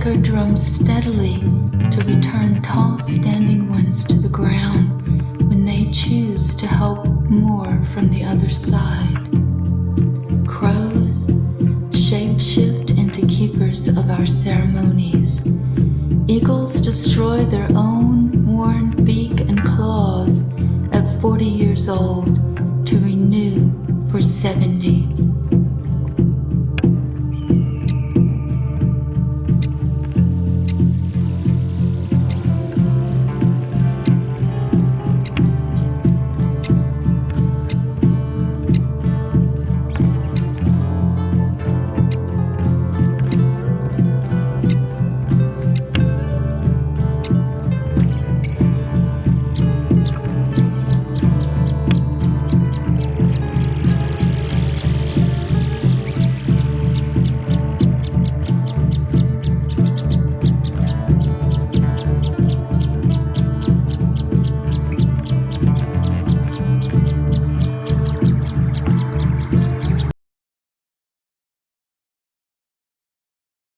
checker drums steadily to return tall standing ones to the ground when they choose to help more from the other side. Crows shapeshift into keepers of our ceremonies. Eagles destroy their own worn beak and claws at 40 years old to renew for 70.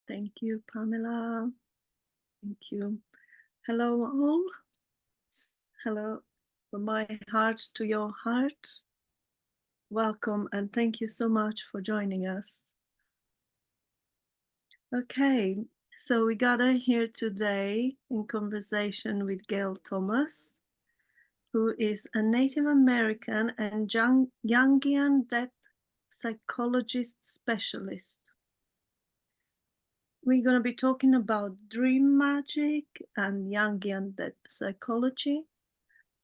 Thank you, Pamela. Thank you. Hello, all. Hello, from my heart to your heart. Welcome, and thank you so much for joining us. Okay, so we gather here today in conversation with Gail Thomas, who is a Native American and Jungian Depth Psychologist specialist. We're going to be talking about dream magic and Jungian Depth Psychology,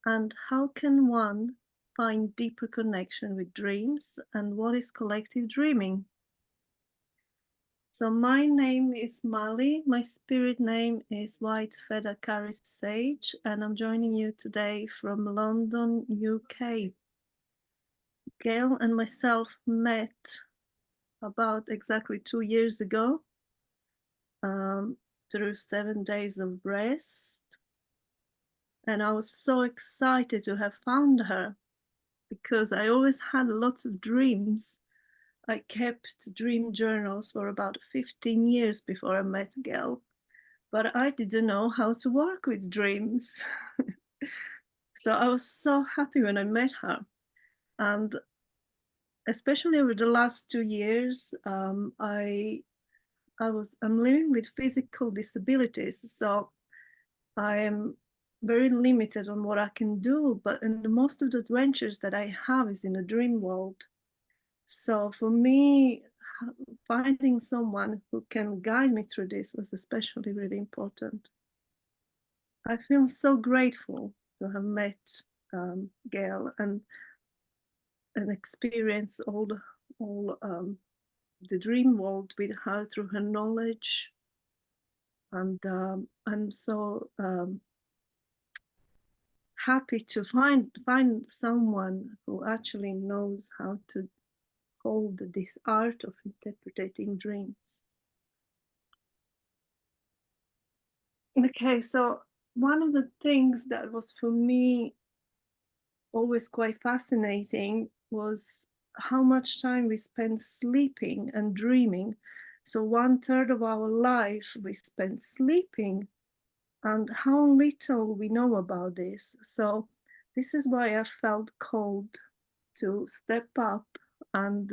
and how can one find deeper connection with dreams, and what is collective dreaming. So my name is Mali, my spirit name is White Feather Caris Sage, and I'm joining you today from London, UK. Gail and myself met about exactly 2 years ago through 7 days of rest. And I was so excited to have found her because I always had lots of dreams. I kept dream journals for about 15 years before I met Gail, but I didn't know how to work with dreams. So I was so happy when I met her. And especially over the last 2 years, I'm living with physical disabilities. So I am very limited on what I can do, but in most of the adventures that I have is in a dream world. So for me, finding someone who can guide me through this was especially really important. I feel so grateful to have met Gail and experience all the dream world with her through her knowledge. And I'm so happy to find someone who actually knows how to hold this art of interpreting dreams. Okay, so one of the things that was for me always quite fascinating was how much time we spend sleeping and dreaming. So 1/3 of our life we spend sleeping, and how little we know about this. So this is why I felt called to step up and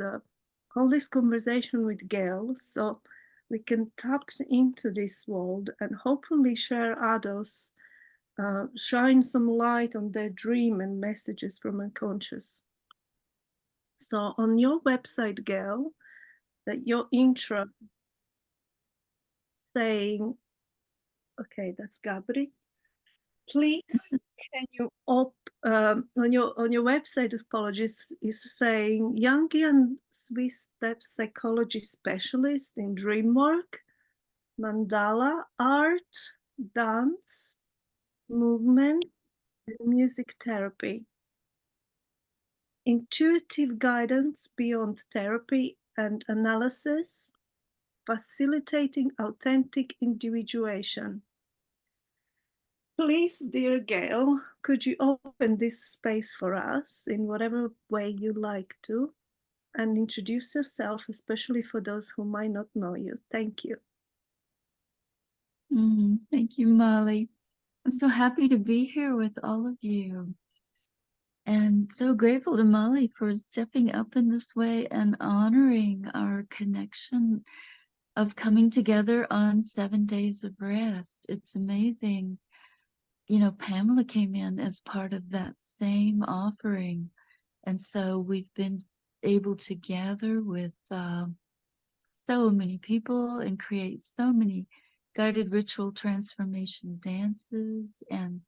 hold this conversation with Gail, so we can tap into this world and hopefully share others, shine some light on their dream and messages from unconscious. So on your website, Gail, that your intro saying, okay, that's Gabri. Please, can you on your website, apologies, is saying Jungian Swiss depth psychology specialist in dream work, mandala art, dance, movement, and music therapy. Intuitive guidance beyond therapy and analysis, facilitating authentic individuation. Please, dear Gail, could you open this space for us in whatever way you like to, and introduce yourself, especially for those who might not know you. Thank you. Thank you, Molly. I'm so happy to be here with all of you. And so grateful to Molly for stepping up in this way and honoring our connection of coming together on 7 days of rest. It's amazing. You know, Pamela came in as part of that same offering. And so we've been able to gather with so many people and create so many guided ritual transformation dances, and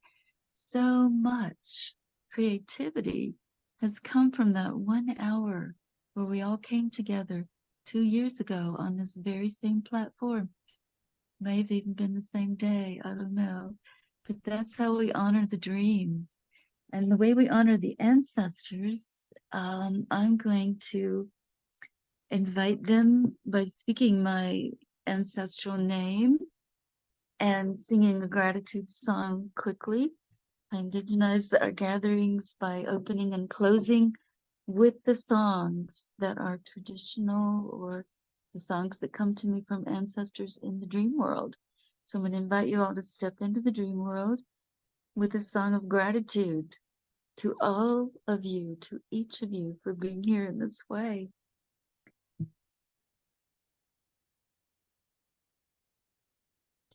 so much creativity has come from that 1 hour where we all came together 2 years ago on this very same platform. May have even been the same day, I don't know. But that's how we honor the dreams. And the way we honor the ancestors, I'm going to invite them by speaking my ancestral name and singing a gratitude song quickly. I indigenize our gatherings by opening and closing with the songs that are traditional or the songs that come to me from ancestors in the dream world. So I'm going to invite you all to step into the dream world with a song of gratitude to all of you, to each of you for being here in this way.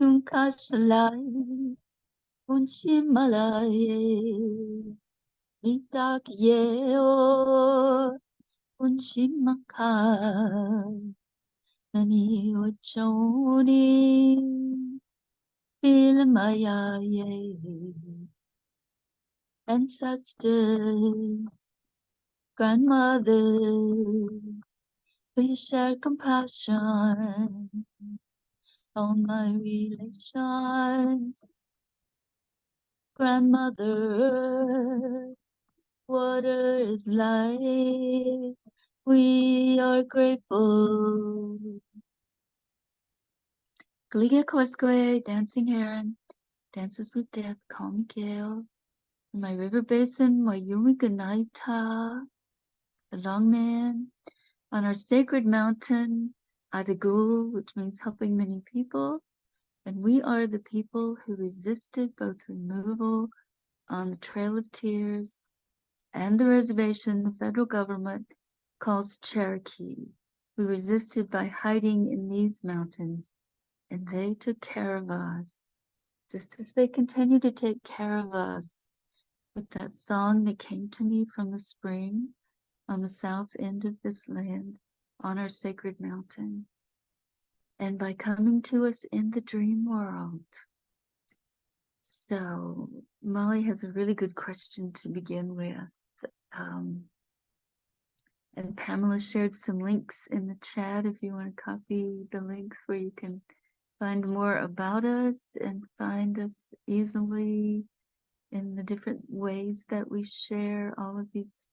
Tunkashalai, Unshimalaye, Mitak Yeo, Unshimakai, Nani Ochoni, Bilmayaye, ancestors, grandmothers, please share compassion on my relations. Grandmother, water is life. We are grateful. Galiga Koskwe, Dancing Heron, Dances with Death, Call me Gail. In my river basin, Wayumi Ganaita, the Long Man. On our sacred mountain, Adagul, which means helping many people. And we are the people who resisted both removal on the Trail of Tears and the reservation the federal government calls Cherokee. We resisted by hiding in these mountains, and they took care of us, just as they continue to take care of us with that song that came to me from the spring on the south end of this land, on our sacred mountain. And by coming to us in the dream world. So Molly has a really good question to begin with. And Pamela shared some links in the chat if you want to copy the links where you can find more about us and find us easily in the different ways that we share all of these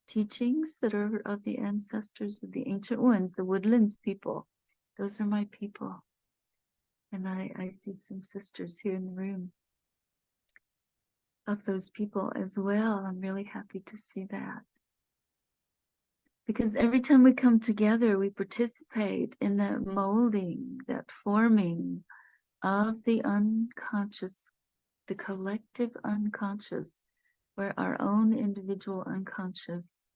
teachings that are of the ancestors of the ancient ones, the woodlands people. Those are my people. And I see some sisters here in the room of those people as well. I'm really happy to see that. Because every time we come together, we participate in that molding, that forming of the unconscious, the collective unconscious, where our own individual unconscious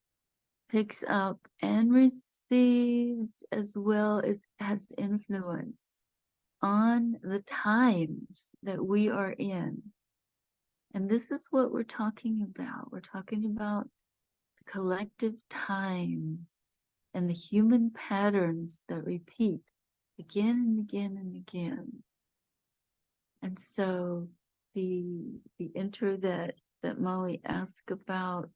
picks up and receives as well as has influence on the times that we are in. And this is what we're talking about. We're talking about the collective times and the human patterns that repeat again and again and again. And so the intro that Molly asked about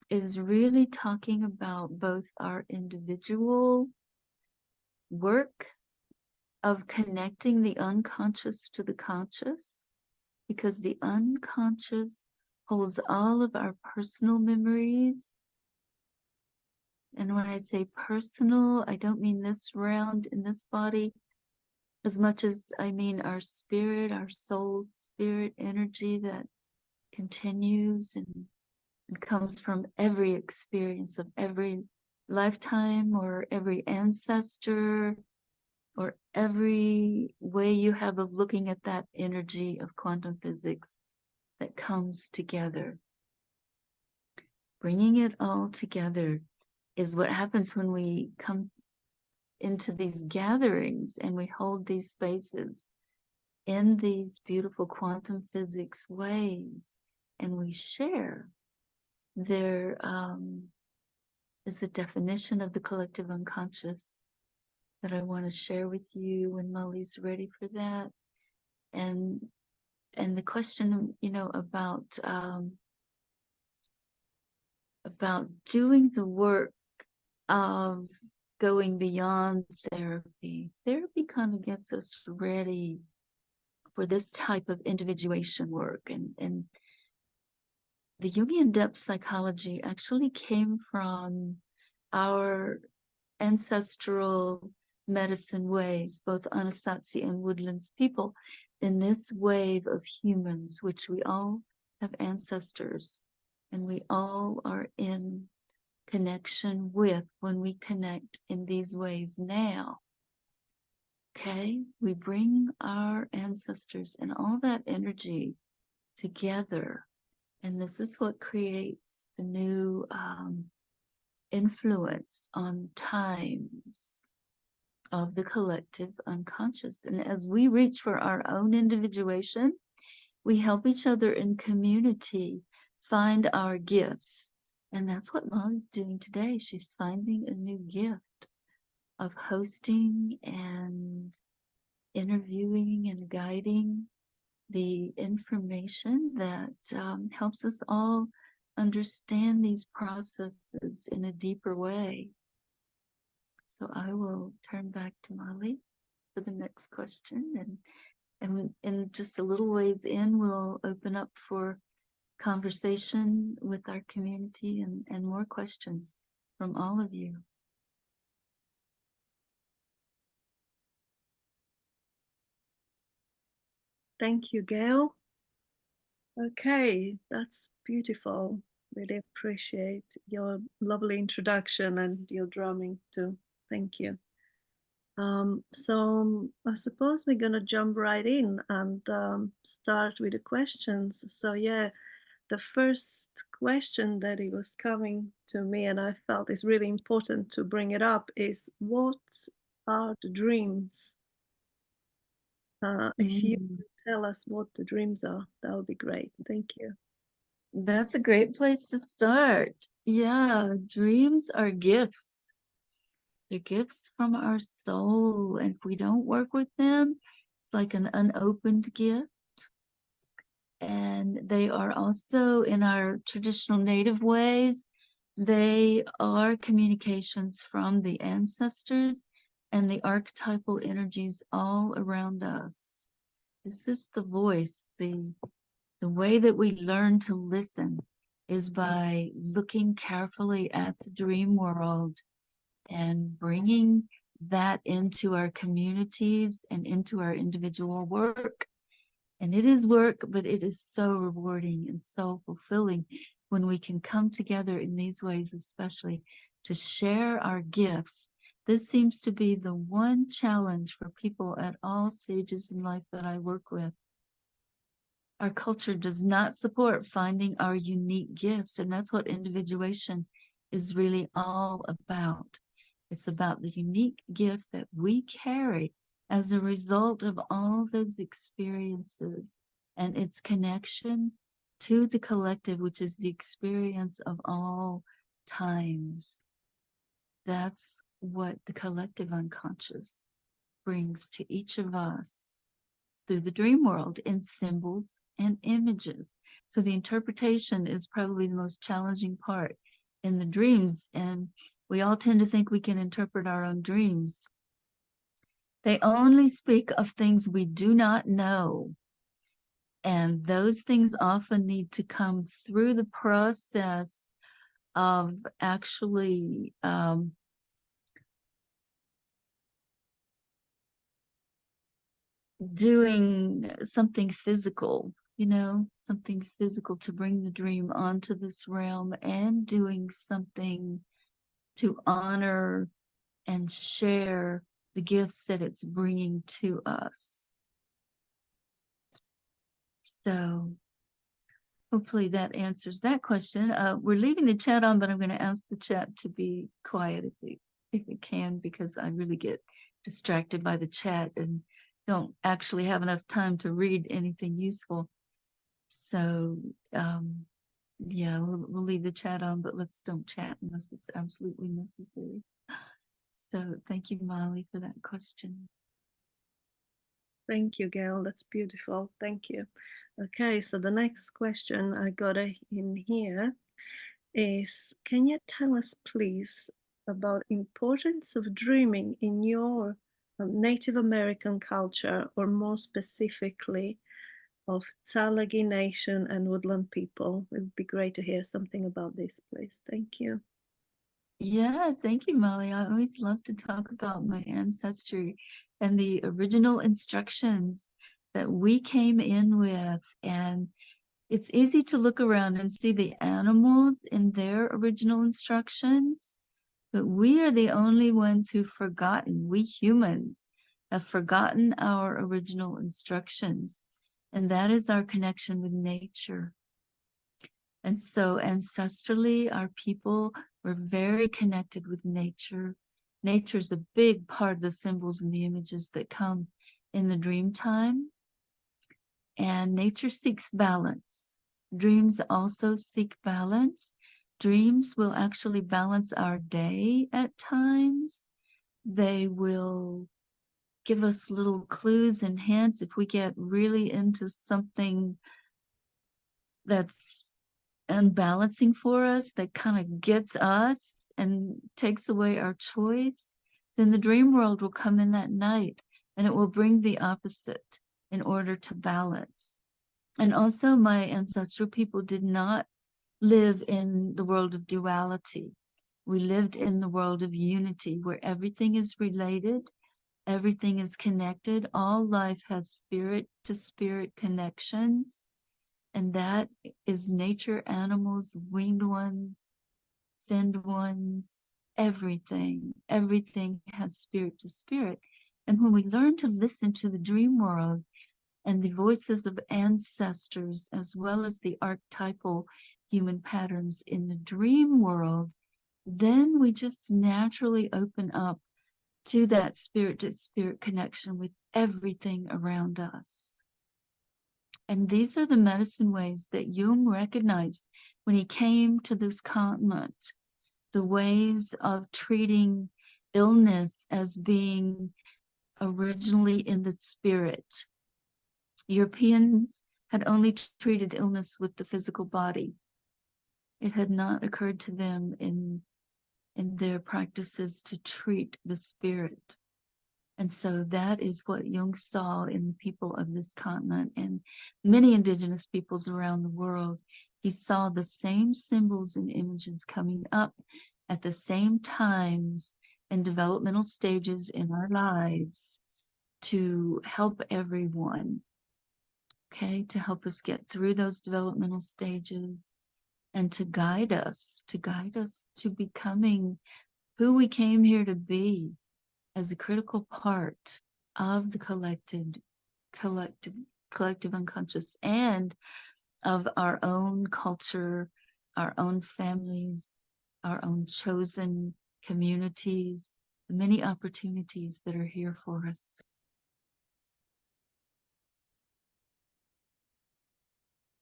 is really talking about both our individual work of connecting the unconscious to the conscious, because the unconscious holds all of our personal memories. And when I say personal, I don't mean this round in this body as much as I mean our spirit, our soul, spirit energy that continues and comes from every experience of every lifetime or every ancestor or every way you have of looking at that energy of quantum physics that comes together. Bringing it all together is what happens when we come into these gatherings and we hold these spaces in these beautiful quantum physics ways and we share. There is a definition of the collective unconscious that I want to share with you when Molly's ready for that. And the question, about doing the work of going beyond therapy. Therapy kind of gets us ready for this type of individuation work. And the Jungian Depth Psychology actually came from our ancestral medicine ways, both Anasazi and Woodlands people, in this wave of humans, which we all have ancestors and we all are in connection with when we connect in these ways now. Okay, we bring our ancestors and all that energy together, and this is what creates the new influence on times of the collective unconscious. And as we reach for our own individuation, we help each other in community find our gifts. And that's what Molly's doing today. She's finding a new gift of hosting and interviewing and guiding the information that helps us all understand these processes in a deeper way. So I will turn back to Molly for the next question. And in just a little ways in, we'll open up for conversation with our community and more questions from all of you. Thank you, Gail. Okay, that's beautiful. Really appreciate your lovely introduction and your drumming too. Thank you. So I suppose we're gonna jump right in and start with the questions. So yeah, the first question that it was coming to me and I felt is really important to bring it up is, what are the dreams? If you could tell us what the dreams are, that would be great. Thank you. That's a great place to start. Yeah, dreams are gifts. They're gifts from our soul. And if we don't work with them, it's like an unopened gift. And they are also, in our traditional native ways, they are communications from the ancestors and the archetypal energies all around us. This is the voice, the way that we learn to listen is by looking carefully at the dream world and bringing that into our communities and into our individual work. And it is work, but it is so rewarding and so fulfilling when we can come together in these ways, especially to share our gifts. This seems to be the one challenge for people at all stages in life that I work with. Our culture does not support finding our unique gifts, and that's what individuation is really all about. It's about the unique gift that we carry as a result of all those experiences and its connection to the collective, which is the experience of all times. That's what the collective unconscious brings to each of us through the dream world in symbols and images. So the interpretation is probably the most challenging part in the dreams, and we all tend to think we can interpret our own dreams. They only speak of things we do not know, and those things often need to come through the process of actually doing something physical, something physical to bring the dream onto this realm, and doing something to honor and share the gifts that it's bringing to us. So hopefully that answers that question. We're leaving the chat on, but I'm going to ask the chat to be quiet if it can, because I really get distracted by the chat and don't actually have enough time to read anything useful. So yeah, we'll leave the chat on, but don't chat unless it's absolutely necessary. So thank you, Molly, for that question. Thank you, Gail. That's beautiful. Thank you. Okay, so the next question I got in here is, can you tell us, please, about importance of dreaming in your Native American culture, or more specifically of Tsalagi Nation and Woodland people? It would be great to hear something about this, please. Thank you. Yeah, thank you, Molly. I always love to talk about my ancestry and the original instructions that we came in with. And it's easy to look around and see the animals in their original instructions, but we are the only ones who've forgotten. We humans have forgotten our original instructions, and that is our connection with nature. And so ancestrally, our people were very connected with nature. Nature is a big part of the symbols and the images that come in the dream time. And nature seeks balance. Dreams also seek balance. Dreams will actually balance our day at times. They will give us little clues and hints if we get really into something that's unbalancing for us, that kind of gets us and takes away our choice. Then the dream world will come in that night and it will bring the opposite in order to balance. And also, my ancestral people did not live in the world of duality. We lived in the world of unity, where everything is related, everything is connected. All life has spirit to spirit connections, and that is nature, animals, winged ones, finned ones, everything. Everything has spirit to spirit. And when we learn to listen to the dream world and the voices of ancestors, as well as the archetypal human patterns in the dream world, then we just naturally open up to that spirit to spirit connection with everything around us. And these are the medicine ways that Jung recognized when he came to this continent, the ways of treating illness as being originally in the spirit. Europeans had only treated illness with the physical body. It had not occurred to them in their practices to treat the spirit. And so that is what Jung saw in the people of this continent and many indigenous peoples around the world. He saw the same symbols and images coming up at the same times and developmental stages in our lives to help everyone, okay, to help us get through those developmental stages and to guide us to becoming who we came here to be, as a critical part of the collective unconscious and of our own culture, our own families, our own chosen communities, the many opportunities that are here for us.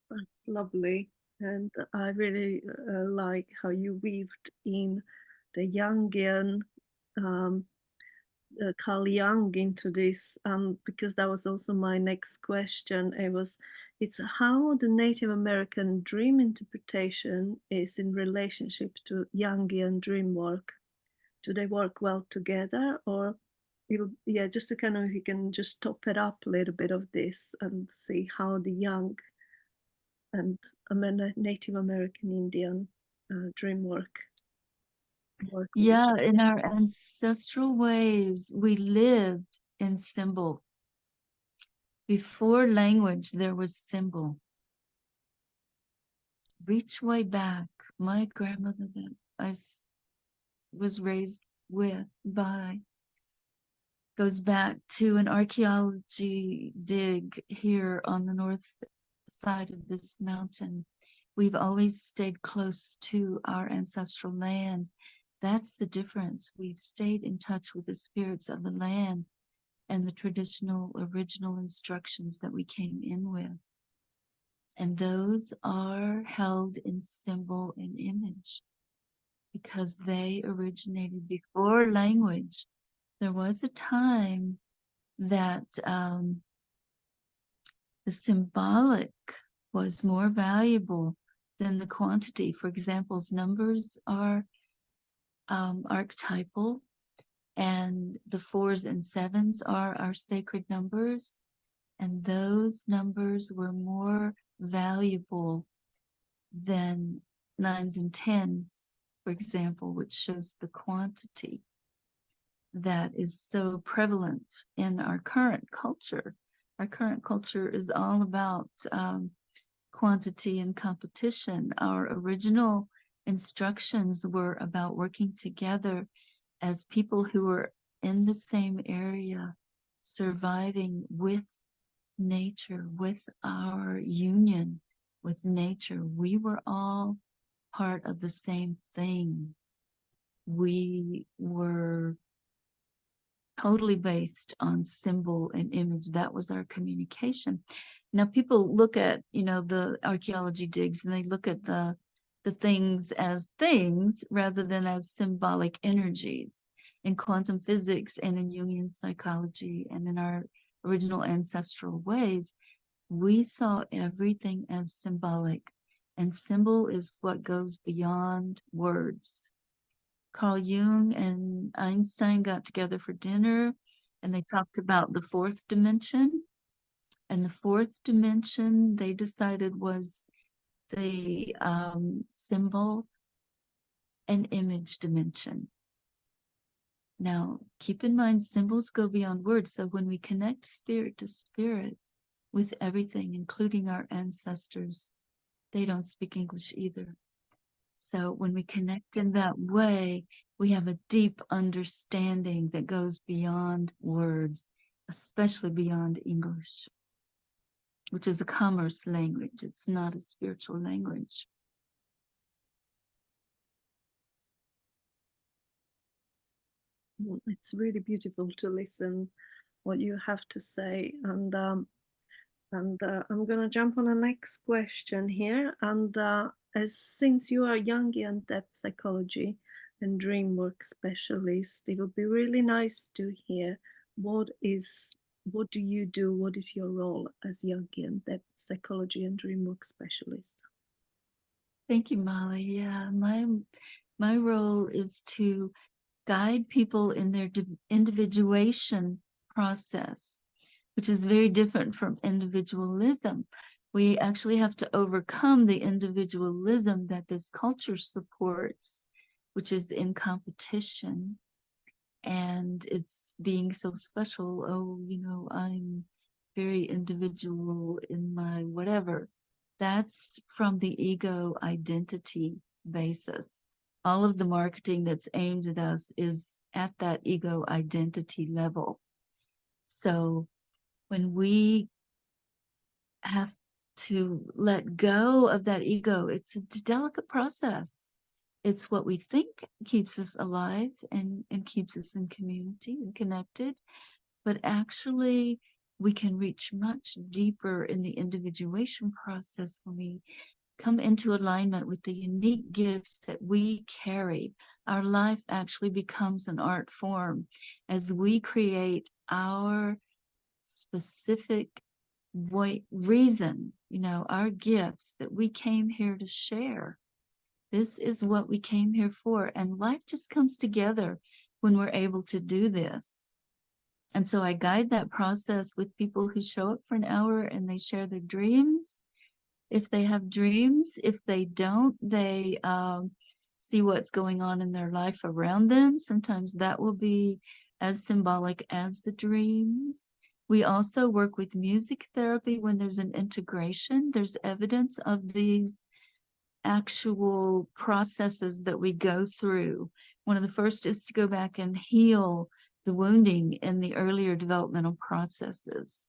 That's lovely. And I really like how you weaved in the Jungian Carl Jung into this, because that was also my next question. It's how the Native American dream interpretation is in relationship to Jungian dream work. Do they work well together, or just to kind of, you can just top it up a little bit of this and see how the Jung and Native American Indian dream work. Yeah, in our ancestral ways, we lived in symbol. Before language, there was symbol. Reach way back. My grandmother that I was raised with, by, goes back to an archaeology dig here on the north side of this mountain. We've always stayed close to our ancestral land. That's the difference. We've stayed in touch with the spirits of the land and the traditional original instructions that we came in with. And those are held in symbol and image because they originated before language. There was a time that the symbolic was more valuable than the quantity. For example, numbers are archetypal, and the 4s and 7s are our sacred numbers, and those numbers were more valuable than 9s and 10s, for example, which shows the quantity that is so prevalent in our current culture. Our current culture is all about quantity and competition. Our original instructions were about working together as people who were in the same area, surviving with nature, with our union with nature. We were all part of the same thing. We were totally based on symbol and image. That was our communication. Now people look at, the archaeology digs, and they look at the things as things rather than as symbolic energies. In quantum physics and in Jungian psychology and in our original ancestral ways, we saw everything as symbolic, and symbol is what goes beyond words. Carl Jung and Einstein got together for dinner, and they talked about the 4th dimension. And the 4th dimension, they decided, was the symbol and image dimension. Now, keep in mind, symbols go beyond words. So when we connect spirit to spirit with everything, including our ancestors, they don't speak English either. So when we connect in that way, we have a deep understanding that goes beyond words, especially beyond English, which is a commerce language. It's not a spiritual language. It's really beautiful to listen what you have to say, and I'm going to jump on the next question here. And since you are Jungian Depth Psychology and dream work specialist, it would be really nice to hear what do you do? What is your role as Jungian Depth Psychology and dream work specialist? Thank you, Molly. Yeah, my role is to guide people in their individuation process, which is very different from individualism. We actually have to overcome the individualism that this culture supports, which is in competition, and it's being so special. Oh, I'm very individual in my whatever. That's from the ego identity basis. All of the marketing that's aimed at us is at that ego identity level. So when we have to let go of that ego, it's a delicate process. It's what we think keeps us alive and keeps us in community and connected. But actually, we can reach much deeper in the individuation process when we come into alignment with the unique gifts that we carry. Our life actually becomes an art form as we create our specific reason, our gifts that we came here to share. This is what we came here for, and life just comes together when we're able to do this. And so I guide that process with people who show up for an hour and they share their dreams. If they have dreams, if they don't, they see what's going on in their life around them. Sometimes that will be as symbolic as the dreams. We also work with music therapy when there's an integration. There's evidence of these actual processes that we go through. One of the first is to go back and heal the wounding in the earlier developmental processes.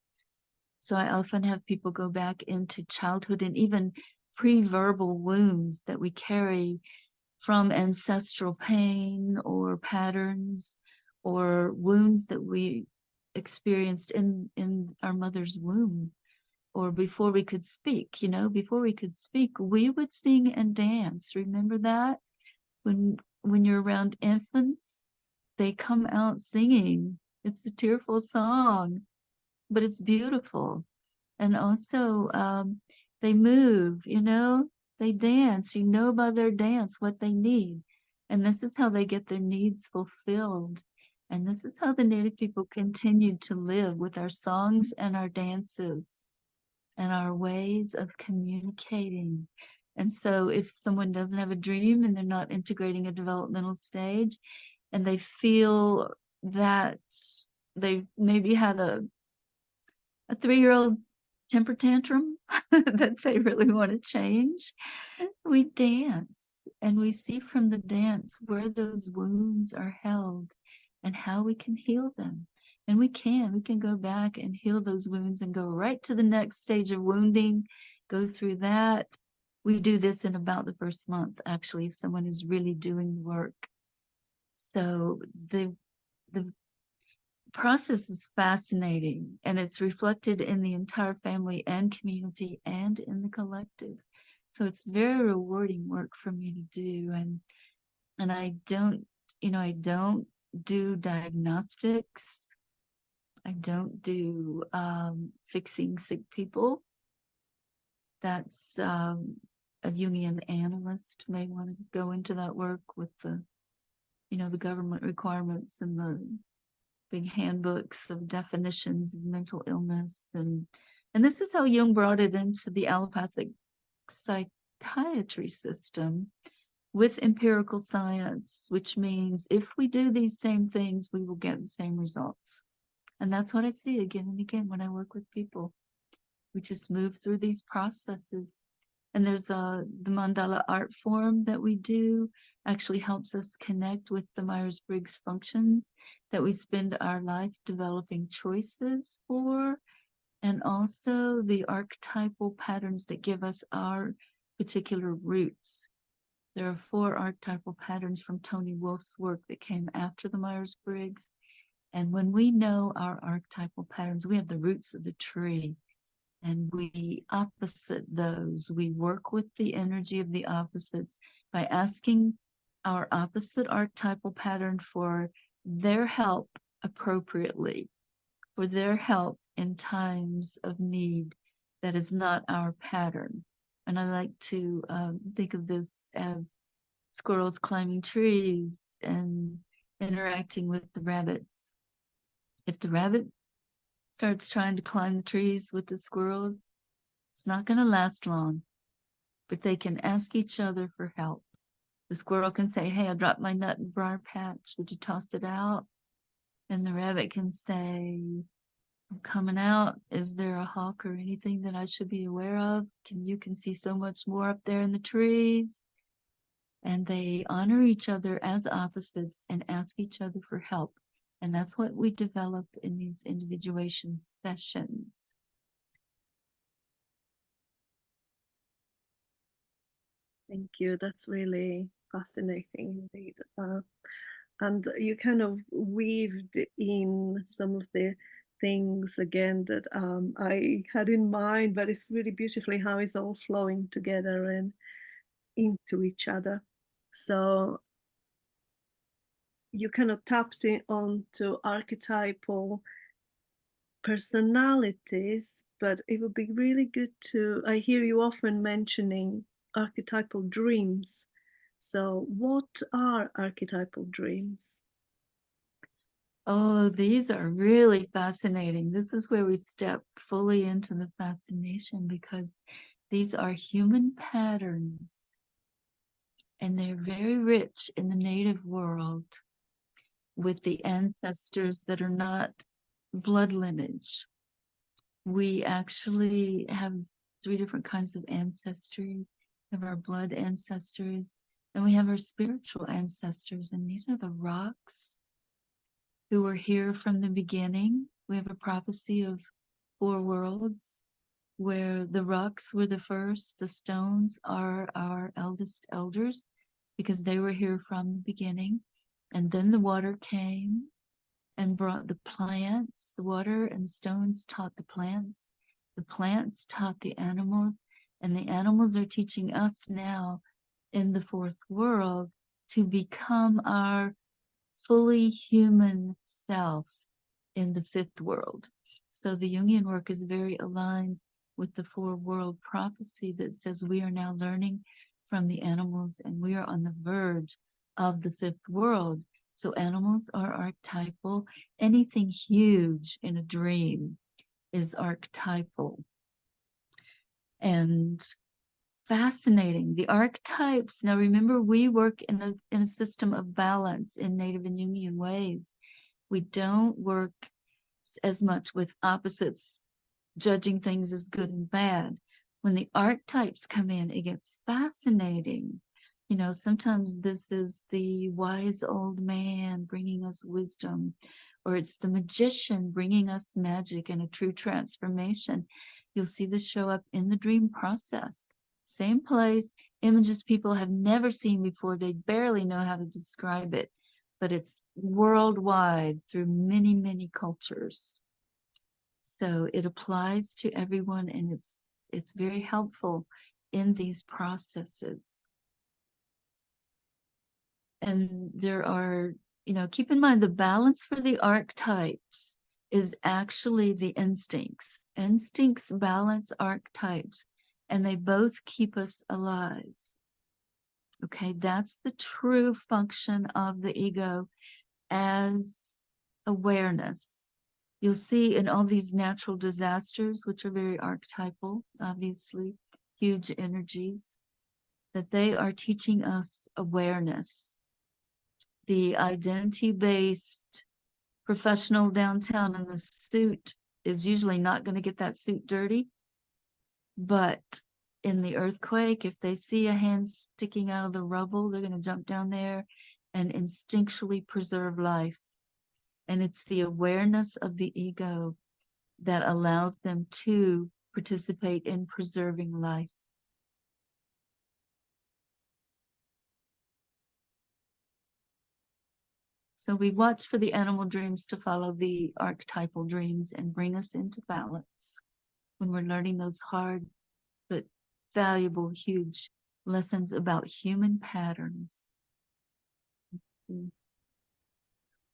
So I often have people go back into childhood and even pre-verbal wounds that we carry from ancestral pain or patterns or wounds that we experienced in our mother's womb, or before we could speak. Before we could speak, we would sing and dance. Remember that? When you're around infants, they come out singing. It's a tearful song, but it's beautiful. And also, they move, they dance, by their dance what they need. And this is how they get their needs fulfilled. And this is how the Native people continued to live, with our songs and our dances and our ways of communicating. And so if someone doesn't have a dream and they're not integrating a developmental stage, and they feel that they maybe had a 3-year-old temper tantrum that they really want to change, we dance, and we see from the dance where those wounds are held and how we can heal them. And we can go back and heal those wounds and go right to the next stage of wounding, go through that. We do this in about the first month, actually, if someone is really doing the work. So the process is fascinating, and it's reflected in the entire family and community and in the collective. So it's very rewarding work for me to do. And I don't do diagnostics. I don't do fixing sick people. That's a Jungian analyst may want to go into that work with the government requirements and the big handbooks of definitions of mental illness. And this is how Jung brought it into the allopathic psychiatry system with empirical science, which means if we do these same things, we will get the same results. And that's what I see again and again when I work with people. We just move through these processes. And there's the mandala art form that we do actually helps us connect with the Myers-Briggs functions that we spend our life developing choices for, and also the archetypal patterns that give us our particular roots. There are 4 archetypal patterns from Tony Wolf's work that came after the Myers-Briggs. And when we know our archetypal patterns, we have the roots of the tree. And we opposite those. We work with the energy of the opposites by asking our opposite archetypal pattern for their help appropriately, for their help in times of need that is not our pattern. And I like to think of this as squirrels climbing trees and interacting with the rabbits. If the rabbit starts trying to climb the trees with the squirrels, it's not going to last long, but they can ask each other for help. The squirrel can say, hey, I dropped my nut in briar patch. Would you toss it out? And the rabbit can say, I'm coming out. Is there a hawk or anything that I should be aware of? You can see so much more up there in the trees. And they honor each other as opposites and ask each other for help. And that's what we develop in these individuation sessions. Thank you. That's really fascinating indeed. And you kind of weaved in some of the things again that I had in mind, but it's really beautifully how it's all flowing together and into each other. So you kind of tapped in onto archetypal personalities, but it would be really good to, I hear you often mentioning archetypal dreams. So what are archetypal dreams? Oh, these are really fascinating. This is where we step fully into the fascination, because these are human patterns, and they're very rich in the native world with the ancestors that are not blood lineage. We actually have 3 different kinds of ancestry. We have our blood ancestors, and we have our spiritual ancestors, and these are the rocks who were here from the beginning. We have a prophecy of 4 worlds where the rocks were the first, the stones are our eldest elders because they were here from the beginning. And then the water came and brought the plants. The water and stones taught the plants taught the animals, and the animals are teaching us now in the 4th world to become our fully human self in the 5th world. So the Jungian work is very aligned with the 4-world prophecy that says we are now learning from the animals and we are on the verge of the 5th world. So animals are archetypal. Anything huge in a dream is archetypal. And fascinating. The archetypes. Now remember, we work in a system of balance in Native and Jungian ways. We don't work as much with opposites, judging things as good and bad. When the archetypes come in, it gets fascinating. You know, sometimes this is the wise old man bringing us wisdom, or it's the magician bringing us magic and a true transformation. You'll see this show up in the dream process. Same place, images people have never seen before. They barely know how to describe it, but it's worldwide through many, many cultures. So it applies to everyone, and it's very helpful in these processes. And there are, you know, keep in mind the balance for the archetypes is actually the instincts. Instincts balance archetypes, and they both keep us alive. Okay, that's the true function of the ego as awareness. You'll see in all these natural disasters, which are very archetypal, obviously, huge energies, that they are teaching us awareness. The identity-based professional downtown in the suit is usually not going to get that suit dirty. But in the earthquake, if they see a hand sticking out of the rubble, they're going to jump down there and instinctually preserve life. And it's the awareness of the ego that allows them to participate in preserving life. So we watch for the animal dreams to follow the archetypal dreams and bring us into balance when we're learning those hard but valuable, huge lessons about human patterns.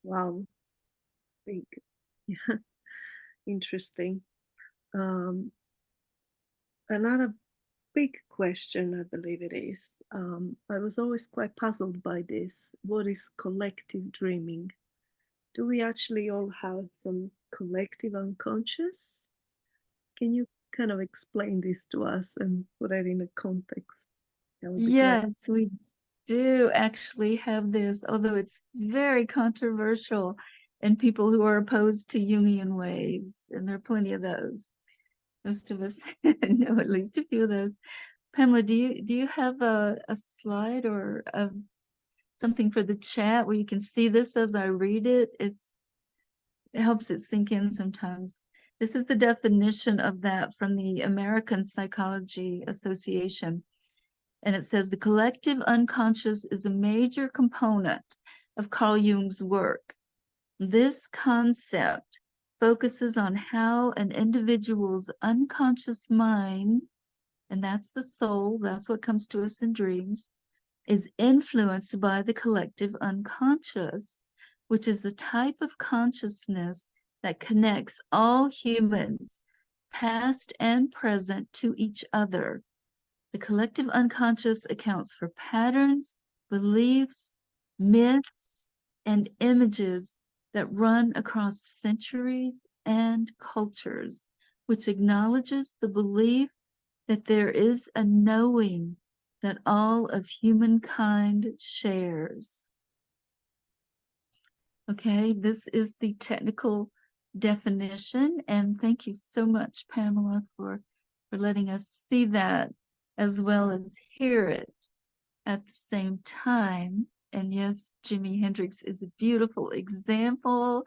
Wow, big, yeah, interesting. Another big question, I believe it is. I was always quite puzzled by this. What is collective dreaming? Do we actually all have some collective unconscious? Can you kind of explain this to us and put it in a context? That would be great. Yes, we do actually have this, although it's very controversial in people who are opposed to Jungian ways, and there are plenty of those. Most of us know at least a few of those. Pamela, do you have a slide or something for the chat where you can see this as I read it? It helps it sink in sometimes. This is the definition of that from the American Psychology Association. And it says the collective unconscious is a major component of Carl Jung's work. This concept focuses on how an individual's unconscious mind, and that's the soul, that's what comes to us in dreams, is influenced by the collective unconscious, which is a type of consciousness that connects all humans, past and present, to each other. The collective unconscious accounts for patterns, beliefs, myths, and images that run across centuries and cultures, which acknowledges the belief that there is a knowing that all of humankind shares. Okay, this is the technical definition, and thank you so much, Pamela, for letting us see that as well as hear it at the same time. And yes, Jimi Hendrix is a beautiful example.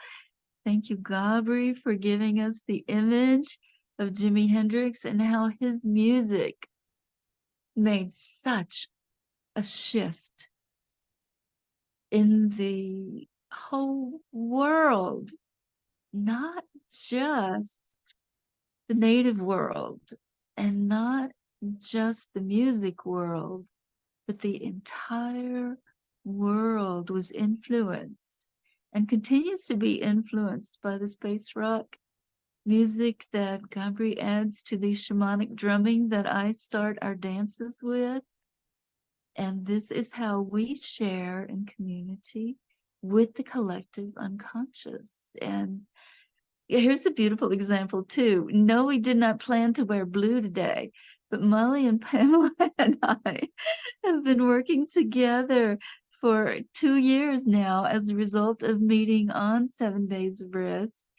Thank you, Gabri, for giving us the image of Jimi Hendrix and how his music made such a shift in the whole world, not just the native world and not just the music world, but the entire world was influenced and continues to be influenced by the space rock music that Gabri adds to the shamanic drumming that I start our dances with. And this is how we share in community with the collective unconscious. And here's a beautiful example too. No, we did not plan to wear blue today, but Molly and Pamela and I have been working together for 2 years now as a result of meeting on 7 days of rest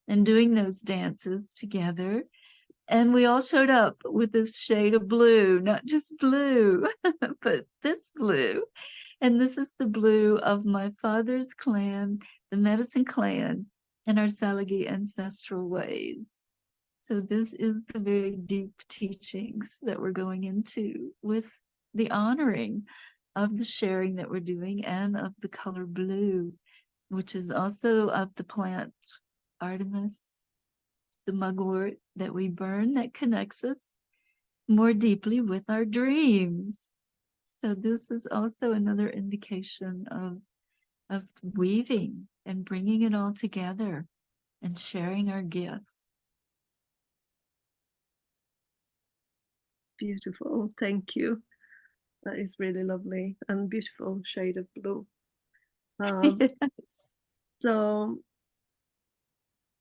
and doing those dances together. And we all showed up with this shade of blue, not just blue, but this blue. And this is the blue of my father's clan, the Medicine Clan, and our Salagi ancestral ways. So this is the very deep teachings that we're going into with the honoring of the sharing that we're doing and of the color blue, which is also of the plant Artemis, the mugwort that we burn that connects us more deeply with our dreams. So this is also another indication of weaving and bringing it all together and sharing our gifts. Beautiful, thank you. That is really lovely and beautiful shade of blue. Yes. So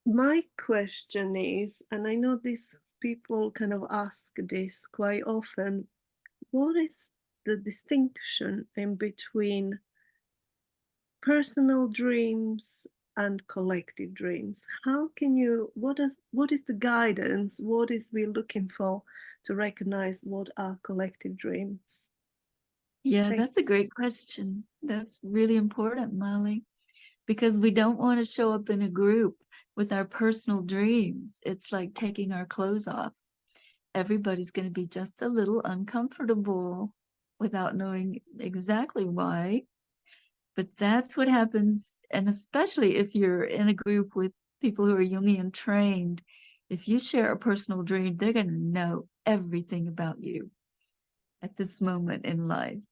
my question is, and I know these people kind of ask this quite often, what is the distinction in between personal dreams and collective dreams? How can you, what is the guidance? What is we looking for to recognize what are collective dreams? Yeah, that's a great question. That's really important, Molly, because we don't want to show up in a group with our personal dreams. It's like taking our clothes off. Everybody's going to be just a little uncomfortable without knowing exactly why. But that's what happens. And especially if you're in a group with people who are Jungian trained, if you share a personal dream, they're going to know everything about you at this moment in life.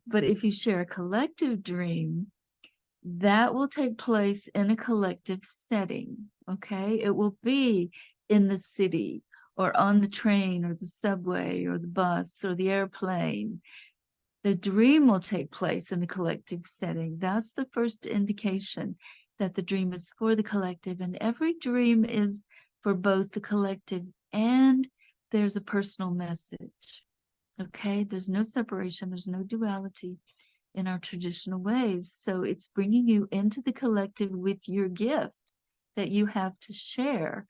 But if you share a collective dream, that will take place in a collective setting, okay? It will be in the city or on the train or the subway or the bus or the airplane. The dream will take place in the collective setting. That's the first indication that the dream is for the collective. And every dream is for both the collective and there's a personal message, okay? There's no separation, there's no duality in our traditional ways. So it's bringing you into the collective with your gift that you have to share.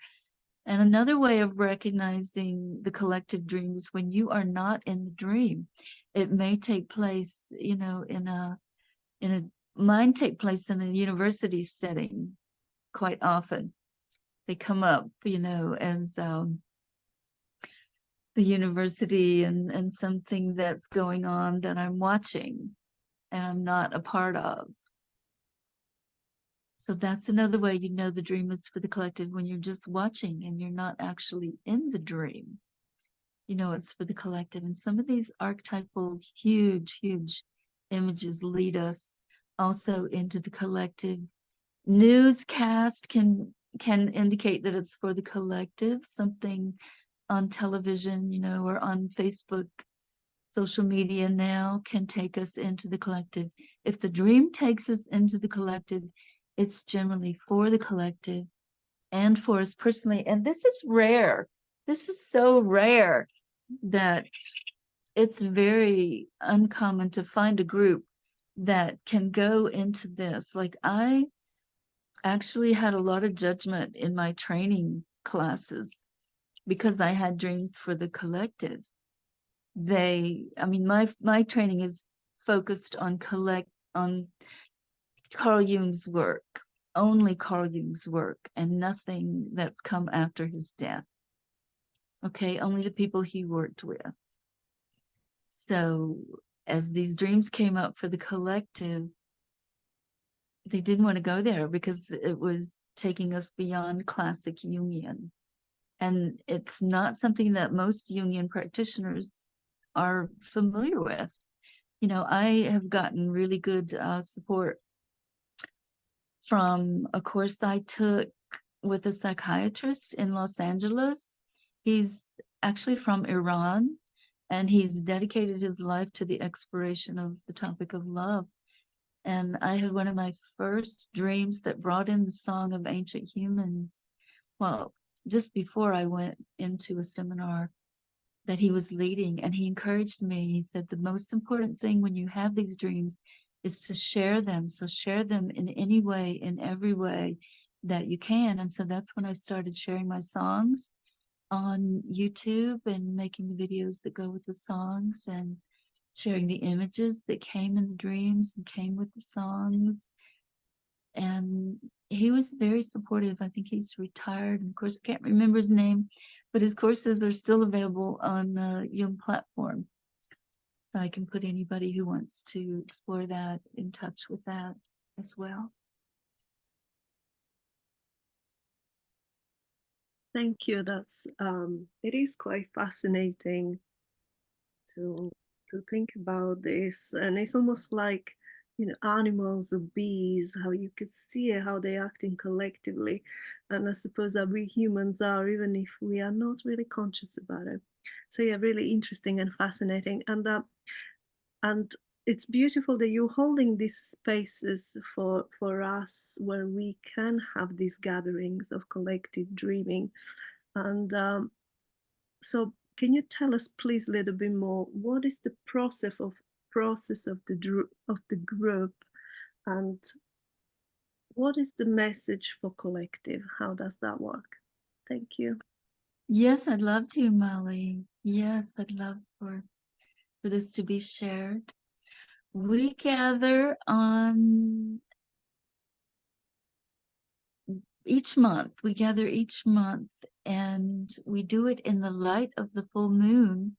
And another way of recognizing the collective dream is when you are not in the dream. It may take place, you know, mine take place in a university setting quite often. They come up, you know, as the university and something that's going on that I'm watching and I'm not a part of. So that's another way you know the dream is for the collective, when you're just watching and you're not actually in the dream. You know, it's for the collective. And some of these archetypal huge images lead us also into the collective. Newscast can indicate that it's for the collective. Something on television, you know, or on Facebook, social media now can take us into the collective. If the dream takes us into the collective, it's generally for the collective and for us personally. And this is rare. This is so rare that it's very uncommon to find a group that can go into this. Like, I actually had a lot of judgment in my training classes because I had dreams for the collective. I mean, my training is focused on on Carl Jung's work, only Carl Jung's work, and nothing that's come after his death. Okay, only the people he worked with. So as these dreams came up for the collective, they didn't want to go there because it was taking us beyond classic Jungian. And it's not something that most Jungian practitioners are familiar with. You know, I have gotten really good support from a course I took with a psychiatrist in Los Angeles. He's actually from Iran, and he's dedicated his life to the exploration of the topic of love. And I had one of my first dreams that brought in the song of ancient humans. Well, just before I went into a seminar that he was leading, and he encouraged me. He said, the most important thing when you have these dreams is to share them. So share them in any way, in every way that you can. And so that's when I started sharing my songs on YouTube and making the videos that go with the songs and sharing the images that came in the dreams and came with the songs. And he was very supportive. I think he's retired. And of course, I can't remember his name, but his courses are still available on the Jung platform. So I can put anybody who wants to explore that in touch with that as well. Thank you. That's it is quite fascinating to think about this, and it's almost like, you know, animals or bees, how you could see how they're acting collectively, and I suppose that we humans are, even if we are not really conscious about it. So yeah, really interesting and fascinating, and it's beautiful that you're holding these spaces for us where we can have these gatherings of collective dreaming. And so can you tell us please a little bit more, what is the process of the group, and what is the message for collective? How does that work? Thank you. Yes, I'd love to, Molly. Yes, I'd love for this to be shared. We gather on each month. We gather each month, and we do it in the light of the full moon,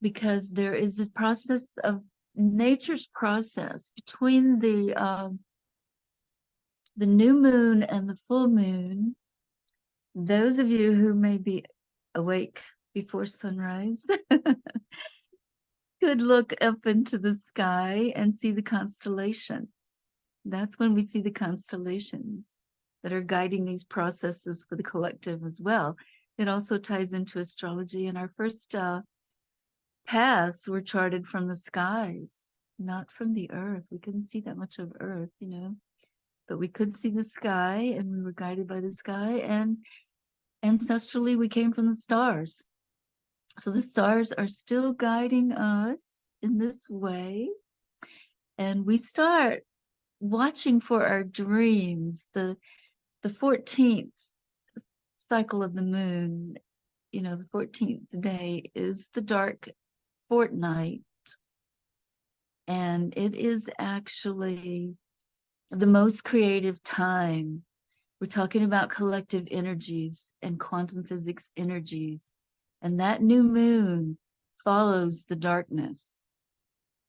because there is a process of nature's process between the new moon and the full moon. Those of you who may be awake before sunrise could look up into the sky and see the constellations. That's when we see the constellations that are guiding these processes for the collective as well. It also ties into astrology, and our first paths were charted from the skies, not from the earth. We couldn't see that much of earth, you know, but we could see the sky, and we were guided by the sky. And ancestrally, we came from the stars. So the stars are still guiding us in this way. And we start watching for our dreams. The 14th cycle of the moon, you know, the 14th day is the dark fortnight. And it is actually the most creative time. We're talking about collective energies and quantum physics energies. And that new moon follows the darkness,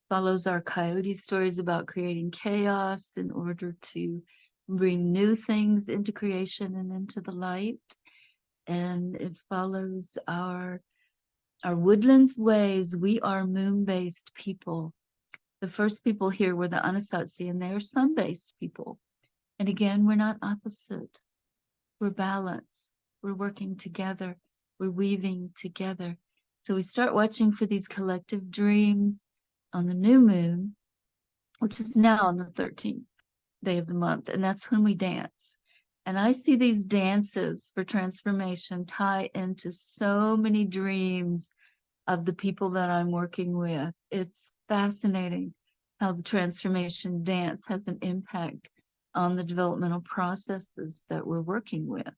follows our coyote stories about creating chaos in order to bring new things into creation and into the light. And it follows our woodlands ways. We are moon-based people. The first people here were the Anasazi, and they are sun-based people. And again, we're not opposite. We're balanced. We're working together. We're weaving together. So we start watching for these collective dreams on the new moon, which is now on the 13th day of the month. And that's when we dance. And I see these dances for transformation tie into so many dreams of the people that I'm working with. It's fascinating how the transformation dance has an impact on the developmental processes that we're working with.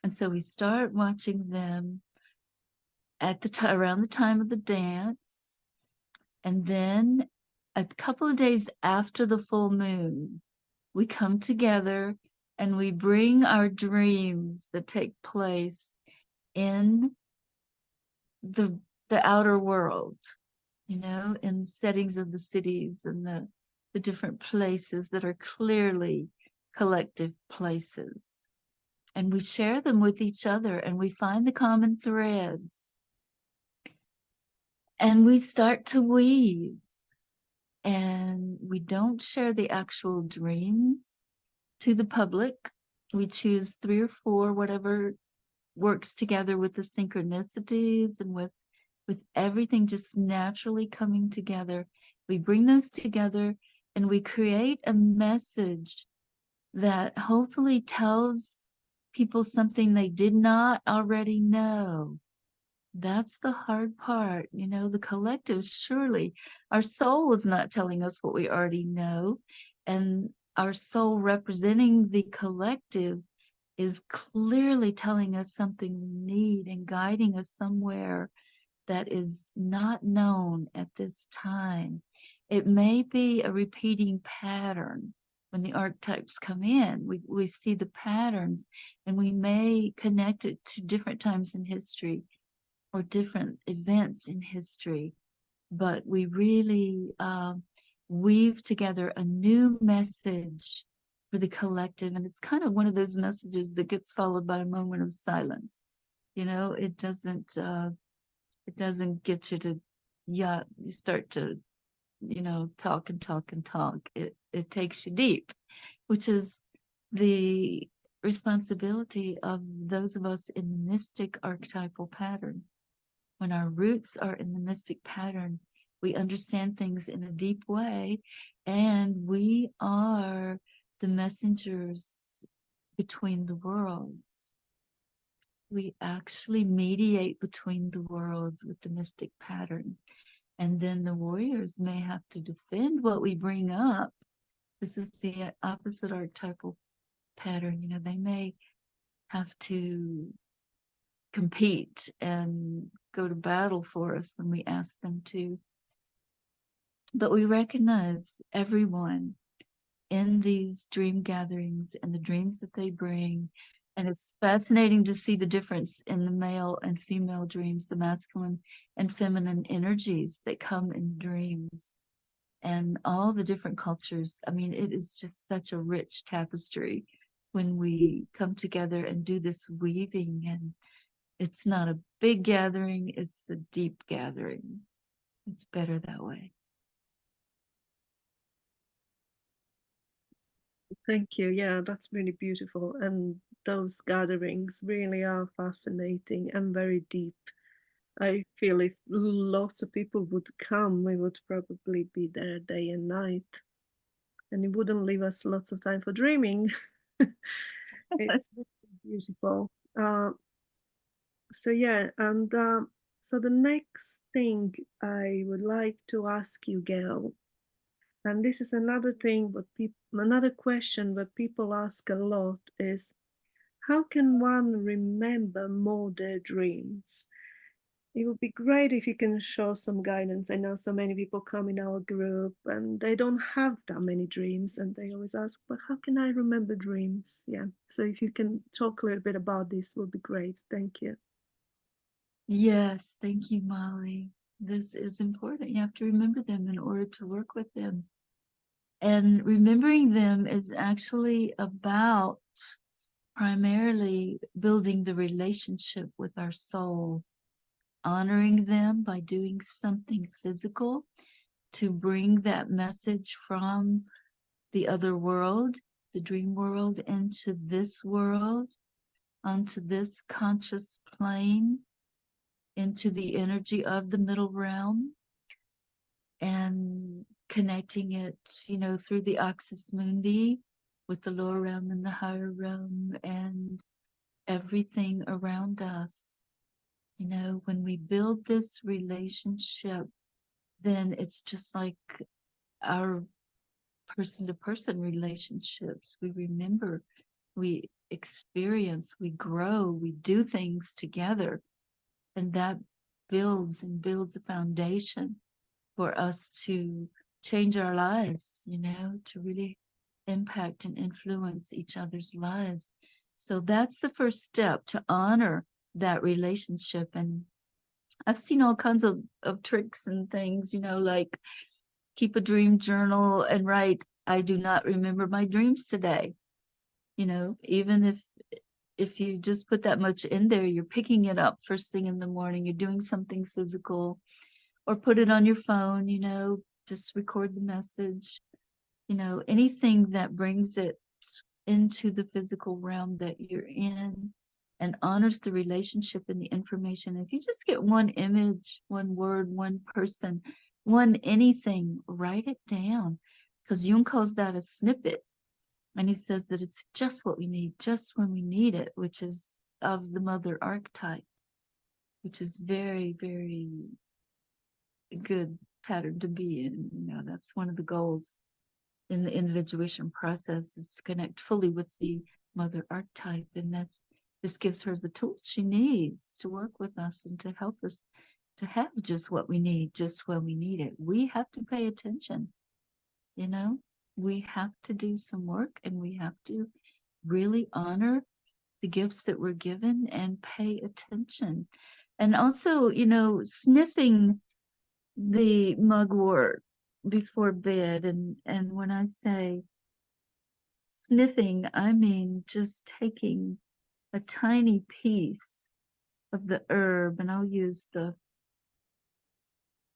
And so we start watching them at the around the time of the dance. And then a couple of days after the full moon, we come together and we bring our dreams that take place in the outer world, you know, in settings of the cities and the different places that are clearly collective places. And we share them with each other and we find the common threads. And we start to weave. And we don't share the actual dreams to the public. We choose 3 or 4, whatever works together with the synchronicities and with everything just naturally coming together. We bring those together and we create a message that hopefully tells people something they did not already know. That's the hard part, you know, the collective. Surely our soul is not telling us what we already know, and our soul representing the collective is clearly telling us something we need and guiding us somewhere that is not known at this time. It may be a repeating pattern. When the archetypes come in, we see the patterns, and we may connect it to different times in history or different events in history, but we really weave together a new message for the collective. And it's kind of one of those messages that gets followed by a moment of silence. You know, it doesn't get you to, yeah, you start to, you know, talk and talk and talk. It takes you deep, which is the responsibility of those of us in the mystic archetypal pattern. When our roots are in the mystic pattern, we understand things in a deep way, and we are the messengers between the worlds. We actually mediate between the worlds with the mystic pattern. And then the warriors may have to defend what we bring up. This is the opposite archetypal pattern. You know, they may have to compete and go to battle for us when we ask them to. But we recognize everyone in these dream gatherings and the dreams that they bring. And it's fascinating to see the difference in the male and female dreams, the masculine and feminine energies that come in dreams, and all the different cultures. I mean, it is just such a rich tapestry when we come together and do this weaving. And it's not a big gathering, it's a deep gathering. It's better that way. Thank you. Yeah, that's really beautiful. And those gatherings really are fascinating and very deep. I feel if lots of people would come, we would probably be there day and night. And it wouldn't leave us lots of time for dreaming. It's really beautiful. So yeah, and so the next thing I would like to ask you, Gail, and this is another thing, but another question that people ask a lot is, how can one remember more their dreams? It would be great if you can show some guidance. I know so many people come in our group and they don't have that many dreams, and they always ask, but how can I remember dreams? Yeah, so if you can talk a little bit about this, would be great. Thank you. Yes, thank you, Molly. This is important. You have to remember them in order to work with them. And remembering them is actually about primarily building the relationship with our soul, honoring them by doing something physical to bring that message from the other world, the dream world, into this world, onto this conscious plane, into the energy of the middle realm, and connecting it, you know, through the axis mundi with the lower realm and the higher realm and everything around us. You know, when we build this relationship, then it's just like our person-to-person relationships. We remember, we experience, we grow, we do things together, and that builds and builds a foundation for us to change our lives, to really impact and influence each other's lives. So that's the first step, to honor that relationship. And I've seen all kinds of tricks and things, like keep a dream journal and write, I do not remember my dreams today. Even if you just put that much in there, you're picking it up first thing in the morning, you're doing something physical, or put it on your phone, just record the message, anything that brings it into the physical realm that you're in and honors the relationship and the information. If you just get one image, one word, one person, one anything, write it down, because Jung calls that a snippet. And he says that it's just what we need, just when we need it, which is of the mother archetype, which is very, very good pattern to be in. That's one of the goals in the individuation process, is to connect fully with the mother archetype. And this gives her the tools she needs to work with us and to help us to have just what we need, just when we need it. We have to pay attention, we have to do some work, and we have to really honor the gifts that we're given and pay attention. And also, sniffing the mugwort before bed. And when I say sniffing, I mean just taking a tiny piece of the herb, and I'll use the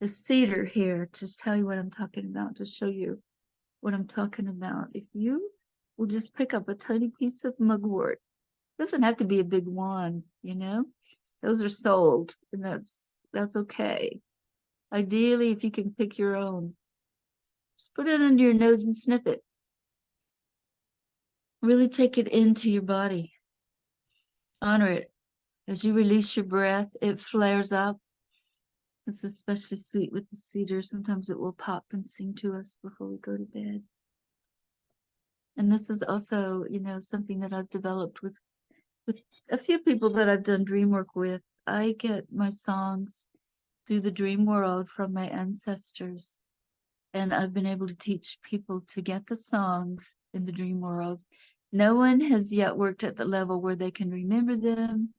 cedar here to tell you what I'm talking about, to show you what I'm talking about. If you will just pick up a tiny piece of mugwort, it doesn't have to be a big wand, those are sold, and that's okay. Ideally, if you can pick your own, just put it under your nose and sniff it. Really take it into your body. Honor it. As you release your breath, it flares up. It's especially sweet with the cedar. Sometimes it will pop and sing to us before we go to bed. And this is also, something that I've developed with a few people that I've done dream work with. I get my songs through the dream world from my ancestors. And I've been able to teach people to get the songs in the dream world. No one has yet worked at the level where they can remember them.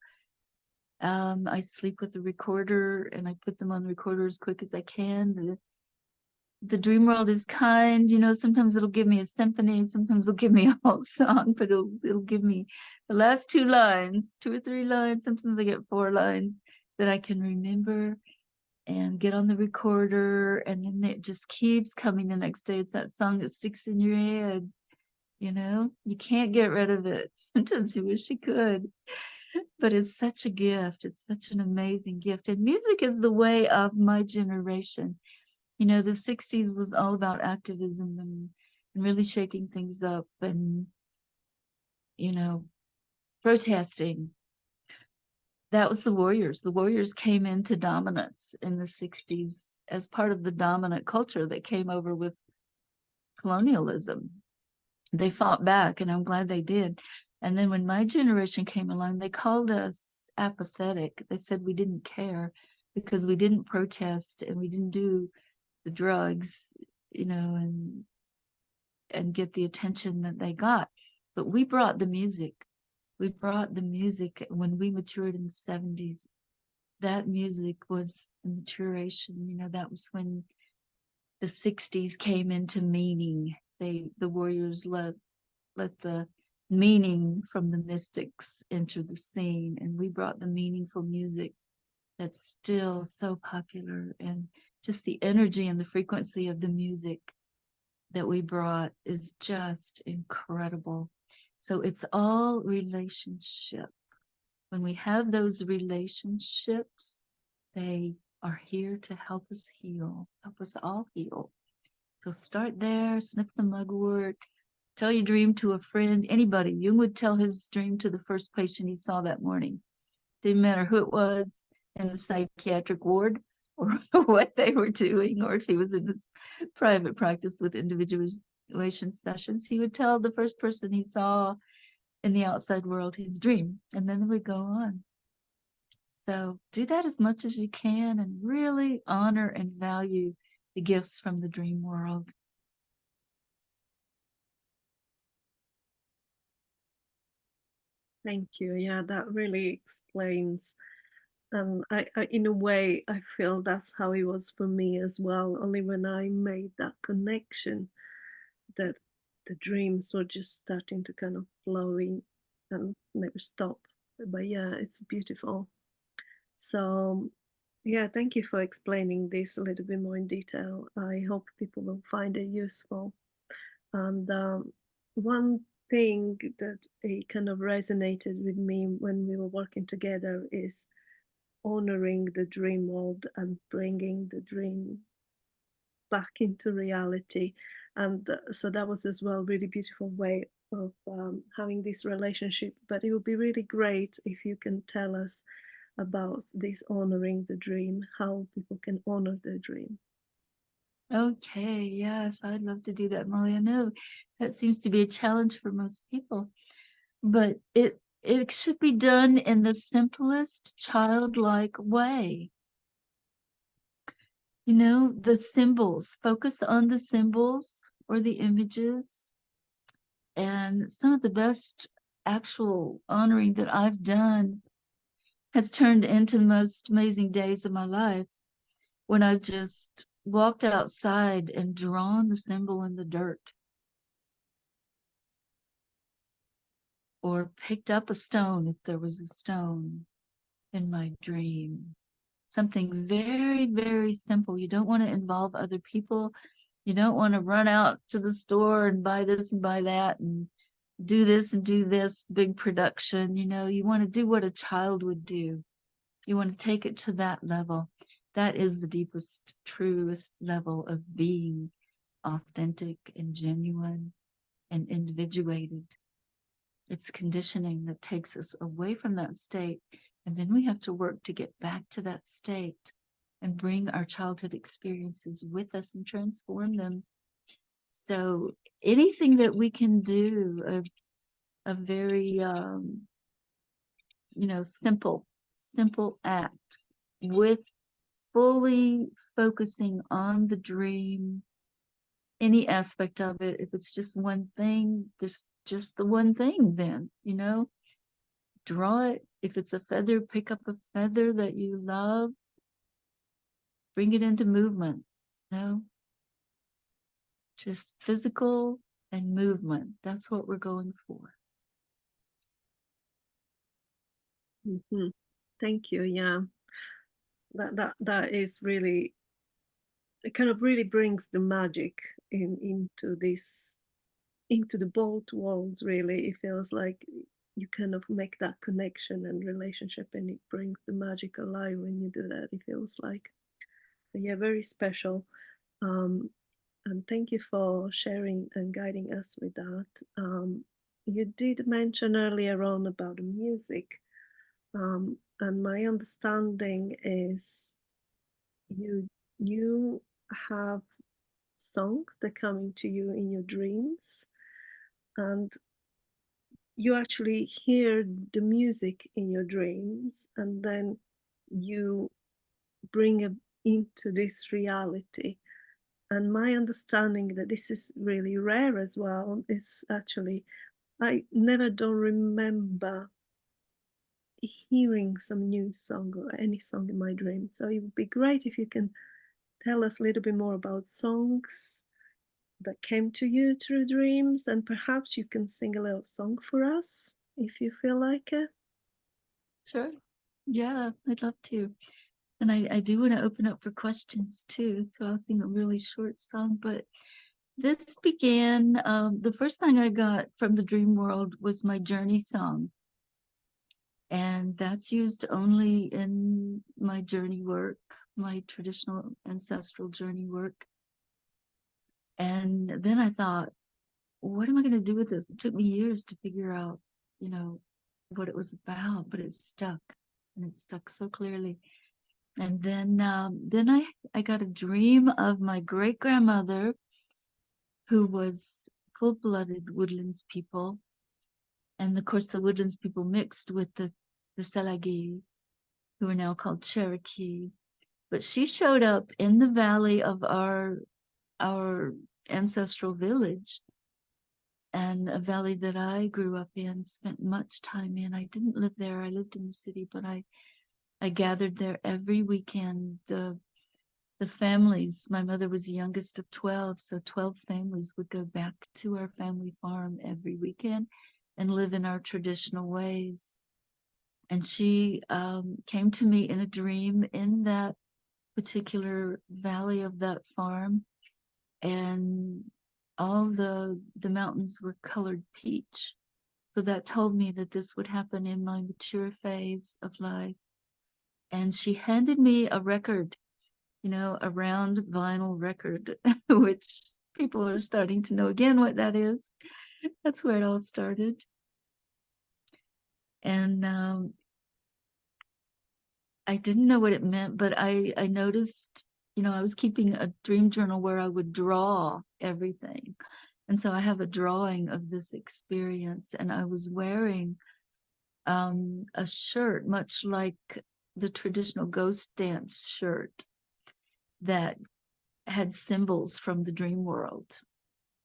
I sleep with a recorder, and I put them on the recorder as quick as I can. The dream world is kind, sometimes it'll give me a symphony, sometimes it'll give me a whole song, but it'll give me the last 2 lines, 2 or 3 lines. Sometimes I get 4 lines that I can remember and get on the recorder, and then it just keeps coming the next day. It's that song that sticks in your head. You can't get rid of it. Sometimes you wish you could, but it's such a gift. It's such an amazing gift. And music is the way of my generation. The 60s was all about activism and really shaking things up and, protesting. That was the warriors. The warriors came into dominance in the 60s as part of the dominant culture that came over with colonialism. They fought back, and I'm glad they did. And then when my generation came along, they called us apathetic. They said we didn't care because we didn't protest and we didn't do the drugs, and get the attention that they got. But we brought the music. We brought the music when we matured in the 70s. That music was the maturation. That was when the 60s came into meaning. The warriors let the meaning from the mystics enter the scene, and we brought the meaningful music that's still so popular. And just the energy and the frequency of the music that we brought is just incredible. So it's all relationship. When we have those relationships, they are here to help us heal, help us all heal. So start there, sniff the mugwort, tell your dream to a friend, anybody. Jung would tell his dream to the first patient he saw that morning. Didn't matter who it was in the psychiatric ward or what they were doing, or if he was in his private practice with individuation sessions. He would tell the first person he saw in the outside world his dream, and then they would go on. So do that as much as you can and really honor and value the gifts from the dream world. Thank you. Yeah, that really explains. And in a way, I feel that's how it was for me as well. Only when I made that connection that the dreams were just starting to kind of flowing and never stop. But yeah, it's beautiful. So yeah, thank you for explaining this a little bit more in detail. I hope people will find it useful. And one thing that it kind of resonated with me when we were working together is honoring the dream world and bringing the dream back into reality. And so that was as well really beautiful way of having this relationship. But it would be really great if you can tell us about this honoring the dream, how people can honor the dream. Okay, yes, I'd love to do that, Molly. I know that seems to be a challenge for most people, but it should be done in the simplest childlike way. You know, the symbols, focus on the symbols or the images. And some of the best actual honoring that I've done has turned into the most amazing days of my life when I've just walked outside and drawn the symbol in the dirt, or picked up a stone if there was a stone in my dream. Something very, very simple. You don't want to involve other people. You don't want to run out to the store and buy this and buy that and do this and do this big production. You know, you want to do what a child would do. You want to take it to that level. That is the deepest, truest level of being authentic and genuine and individuated. It's conditioning that takes us away from that state. And then we have to work to get back to that state and bring our childhood experiences with us and transform them. So anything that we can do, a very, simple act with fully focusing on the dream, any aspect of it. If it's just one thing, just the one thing, then, draw it. If it's a feather, pick up a feather that you love, bring it into movement. Just physical and movement. That's what we're going for. Mm-hmm. Thank you. Yeah, that is really, it kind of really brings the magic into the both worlds. Really, it feels like you kind of make that connection and relationship, and it brings the magic alive when you do that. It feels like, yeah, very special. And thank you for sharing and guiding us with that. You did mention earlier on about the music, and my understanding is you have songs that come into you in your dreams, and you actually hear the music in your dreams, and then you bring it into this reality. And my understanding that this is really rare as well is actually, I never don't remember hearing some new song or any song in my dream. So it would be great if you can tell us a little bit more about songs that came to you through dreams, and perhaps you can sing a little song for us if you feel like it. Sure. Yeah, I'd love to. And I do want to open up for questions too. So I'll sing a really short song. But this began, the first thing I got from the dream world was my journey song. And that's used only in my journey work, my traditional ancestral journey work. And then I thought, what am I going to do with this? It took me years to figure out, what it was about, but it stuck, and it stuck so clearly. And then I got a dream of my great grandmother, who was full-blooded Woodlands people, and of course the Woodlands people mixed with the Salagi, who are now called Cherokee. But she showed up in the valley of our ancestral village, and a valley that I grew up in, spent much time in. I didn't live there. I lived in the city, but I gathered there every weekend. The families, my mother was the youngest of 12, so 12 families would go back to our family farm every weekend and live in our traditional ways. And she came to me in a dream in that particular valley of that farm, and all the mountains were colored peach. So that told me that this would happen in my mature phase of life. And she handed me a record, a round vinyl record, which people are starting to know again what that is. That's where it all started. And I didn't know what it meant, but I noticed, I was keeping a dream journal where I would draw everything. And so I have a drawing of this experience, and I was wearing a shirt, much like the traditional ghost dance shirt that had symbols from the dream world.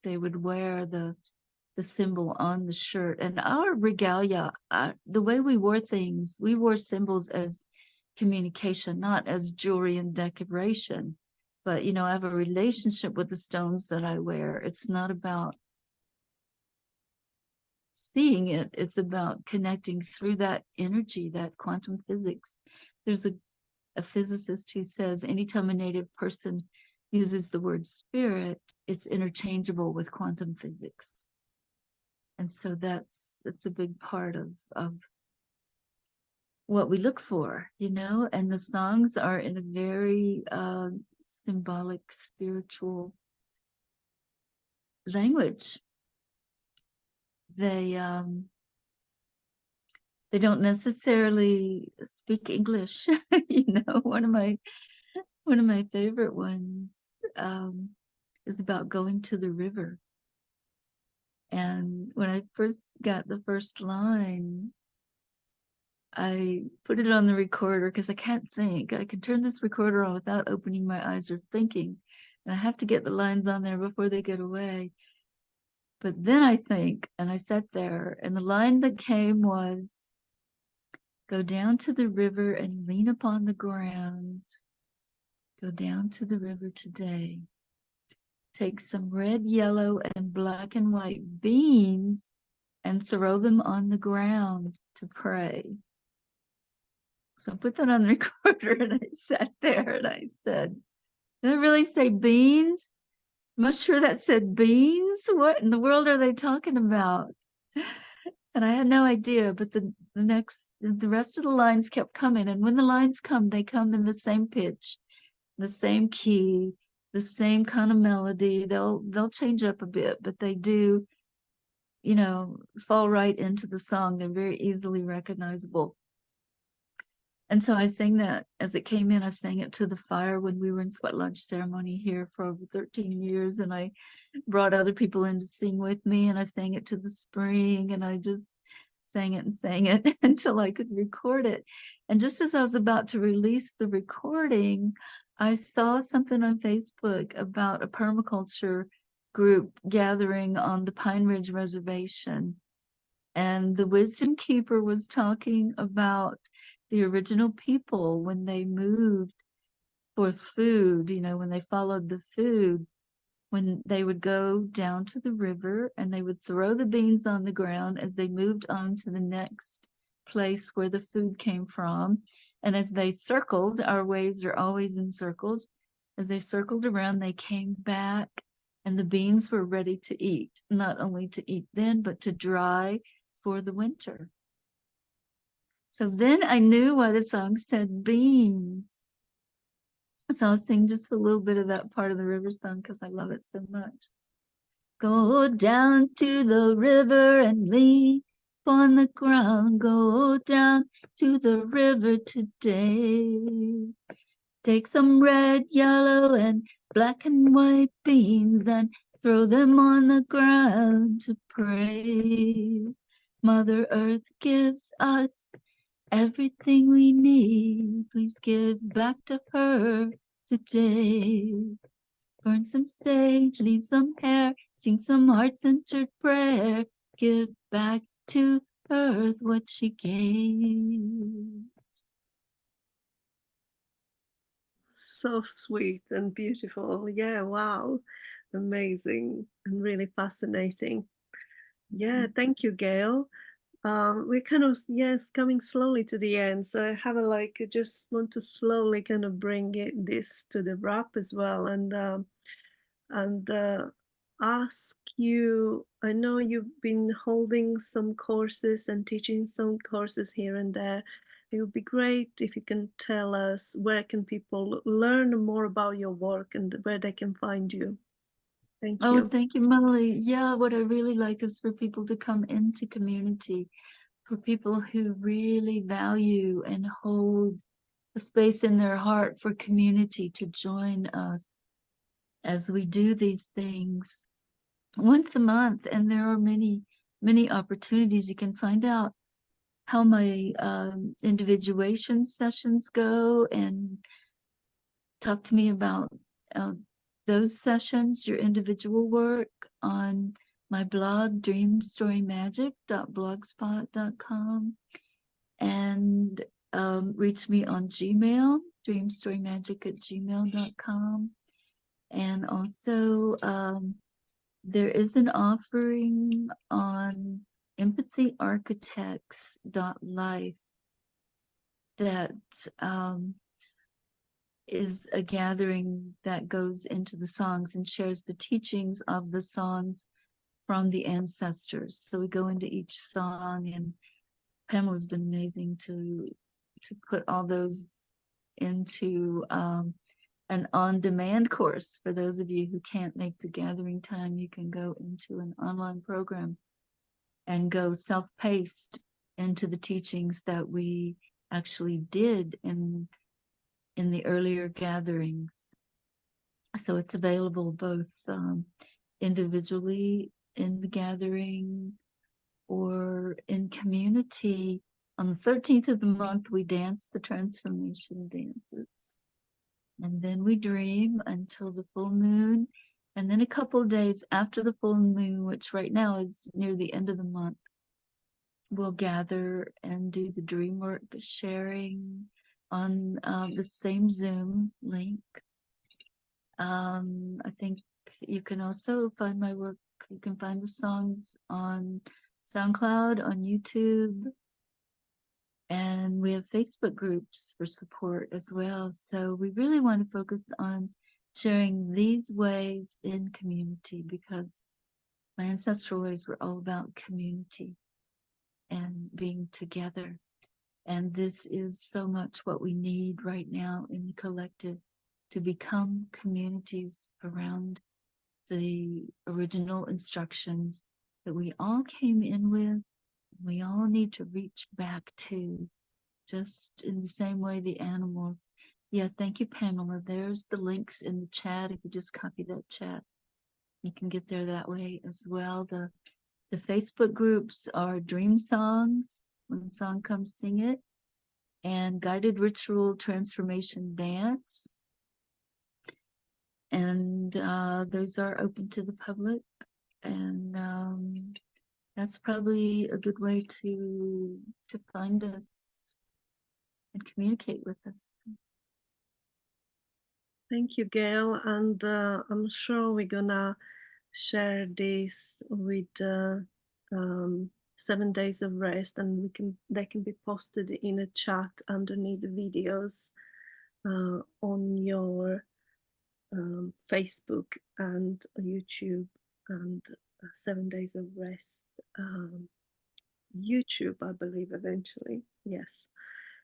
They would wear the symbol on the shirt. And our regalia, the way we wore things, we wore symbols as communication, not as jewelry and decoration. But, I have a relationship with the stones that I wear. It's not about seeing it, it's about connecting through that energy, that quantum physics. There's a physicist who says anytime a native person uses the word spirit, it's interchangeable with quantum physics. And so that's a big part of what we look for, and the songs are in a very symbolic, spiritual language. They don't necessarily speak English. One of my favorite ones is about going to the river. And when I first got the first line, I put it on the recorder because I can't think. I can turn this recorder on without opening my eyes or thinking. And I have to get the lines on there before they get away. But then I think, and I sat there, and the line that came was, go down to the river and lean upon the ground. Go down to the river today. Take some red, yellow, and black and white beans and throw them on the ground to pray. So I put that on the recorder, and I sat there and I said, did it really say beans? I'm not sure that said beans. What in the world are they talking about? And I had no idea, but the rest of the lines kept coming. And when the lines come, they come in the same pitch, the same key, the same kind of melody. They'll change up a bit, but they do, fall right into the song. They're very easily recognizable. And so I sang that as it came in. I sang it to the fire when we were in Sweat Lodge ceremony here for over 13 years. And I brought other people in to sing with me. And I sang it to the spring. And I just sang it until I could record it. And just as I was about to release the recording, I saw something on Facebook about a permaculture group gathering on the Pine Ridge Reservation. And the wisdom keeper was talking about the original people when they moved for food, when they followed the food, when they would go down to the river and they would throw the beans on the ground as they moved on to the next place where the food came from. And as they circled, our waves are always in circles, as they circled around, they came back and the beans were ready to eat, not only to eat then, but to dry for the winter. So then I knew why the song said beans. So I'll sing just a little bit of that part of the river song because I love it so much. Go down to the river and lean on the ground. Go down to the river today. Take some red, yellow, and black and white beans and throw them on the ground to pray. Mother Earth gives us Everything we need, please give back to her today. Burn some sage, leave some hair, sing some heart-centered prayer. Give back to earth what she gave. So sweet and beautiful. Yeah, wow. Amazing and really fascinating. Yeah, thank you, Gail. We're kind of, yes, coming slowly to the end. So I have I just want to slowly kind of bring this to the wrap as well. And ask you, I know you've been holding some courses and teaching some courses here and there. It would be great if you can tell us where can people learn more about your work and where they can find you. Thank Oh, you. thank you, Molly. Yeah, what I really like is for people to come into community, for people who really value and hold a space in their heart for community to join us as we do these things once a month. And there are many, many opportunities. You can find out how my individuation sessions go and talk to me about uh, those sessions, your individual work, on my blog, dreamstorymagic.blogspot.com, and reach me on Gmail, dreamstorymagic@gmail.com. And also, there is an offering on empathyarchitects.life that is a gathering that goes into the songs and shares the teachings of the songs from the ancestors. So we go into each song, and Pamela's been amazing to put all those into an on-demand course. For those of you who can't make the gathering time, you can go into an online program and go self-paced into the teachings that we actually did in the earlier gatherings. So it's available both individually in the gathering or in community. On the 13th of the month, we dance the transformation dances. And then we dream until the full moon. And then a couple of days after the full moon, which right now is near the end of the month, we'll gather and do the dream work sharing on the same Zoom link. I think you can also find my work. You can find the songs on SoundCloud, on YouTube, and we have Facebook groups for support as well. So we really want to focus on sharing these ways in community, because my ancestral ways were all about community and being together. And this is so much what we need right now in the collective, to become communities around the original instructions that we all came in with. We all need to reach back to, just in the same way the animals. Yeah, thank you, Pamela. There's the links in the chat. If you just copy that chat, you can get there that way as well. The Facebook groups are Dream Songs, when the song comes, sing it, and Guided Ritual Transformation Dance. And those are open to the public. And that's probably a good way to find us and communicate with us. Thank you, Gail. And I'm sure we're gonna share this with 7 days of rest, and they can be posted in a chat underneath the videos on your Facebook and YouTube, and 7 days of rest YouTube, I believe, eventually. Yes,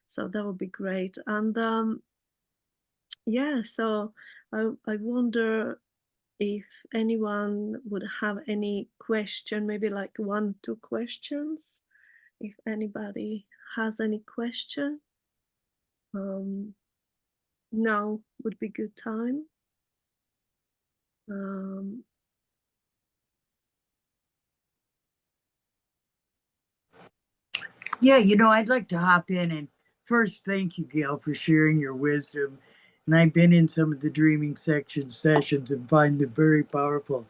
so that would be great. And yeah, so I wonder if anyone would have any question, maybe like 1-2 questions. If anybody has any question, now would be good time. Yeah, I'd like to hop in and first thank you, Gail, for sharing your wisdom. And I've been in some of the dreaming section sessions and find them very powerful.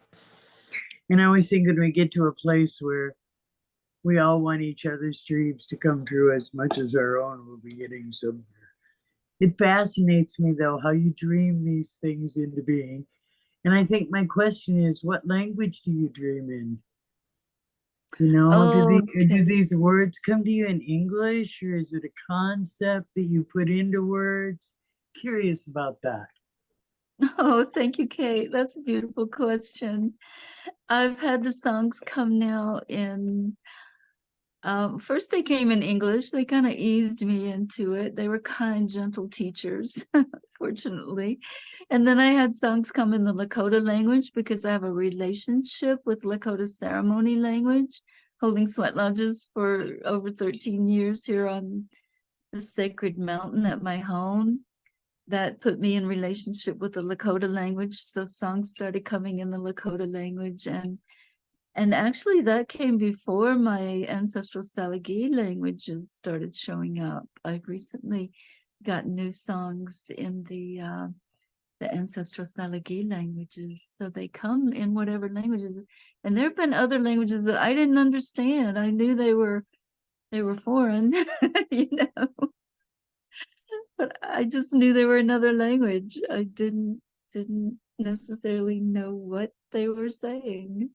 And I always think when we get to a place where we all want each other's dreams to come true as much as our own, we'll be getting somewhere. It fascinates me, though, how you dream these things into being. And I think my question is, what language do you dream in? Do Okay. these words come to you in English, or is it a concept that you put into words? Curious about that. Oh, thank you, Kate. That's a beautiful question. I've had the songs come now in, first they came in English. They kind of eased me into it. They were kind, gentle teachers, fortunately. And then I had songs come in the Lakota language because I have a relationship with Lakota ceremony language, holding sweat lodges for over 13 years here on the sacred mountain at my home. That put me in relationship with the Lakota language. So songs started coming in the Lakota language, and actually that came before my ancestral Salagi languages started showing up. I've recently got new songs in the ancestral Salagi languages. So they come in whatever languages. And there have been other languages that I didn't understand. I knew they were foreign, you know. But I just knew they were another language. I didn't necessarily know what they were saying.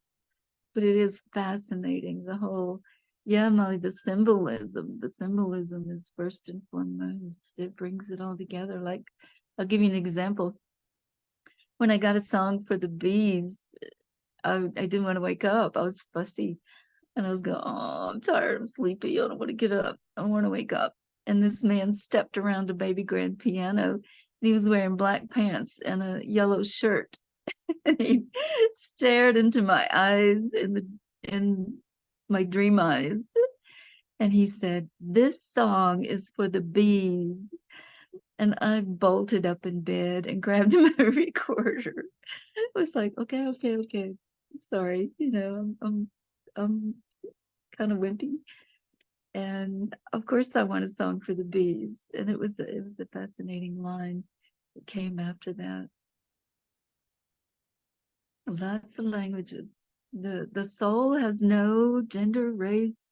But it is fascinating, the whole, yeah, Molly, the symbolism. The symbolism is first and foremost. It brings it all together. Like, I'll give you an example. When I got a song for the bees, I didn't want to wake up. I was fussy. And I was going, oh, I'm tired, I'm sleepy, I don't want to get up, I don't want to wake up. And this man stepped around a baby grand piano, and he was wearing black pants and a yellow shirt. And he stared into my eyes, in my dream eyes. And he said, "This song is for the bees." And I bolted up in bed and grabbed my recorder. It was like, okay. I'm sorry, I'm kind of wimpy. And of course I want a song for the bees. And it was a fascinating line that came after that. Lots of languages. The soul has no gender, race,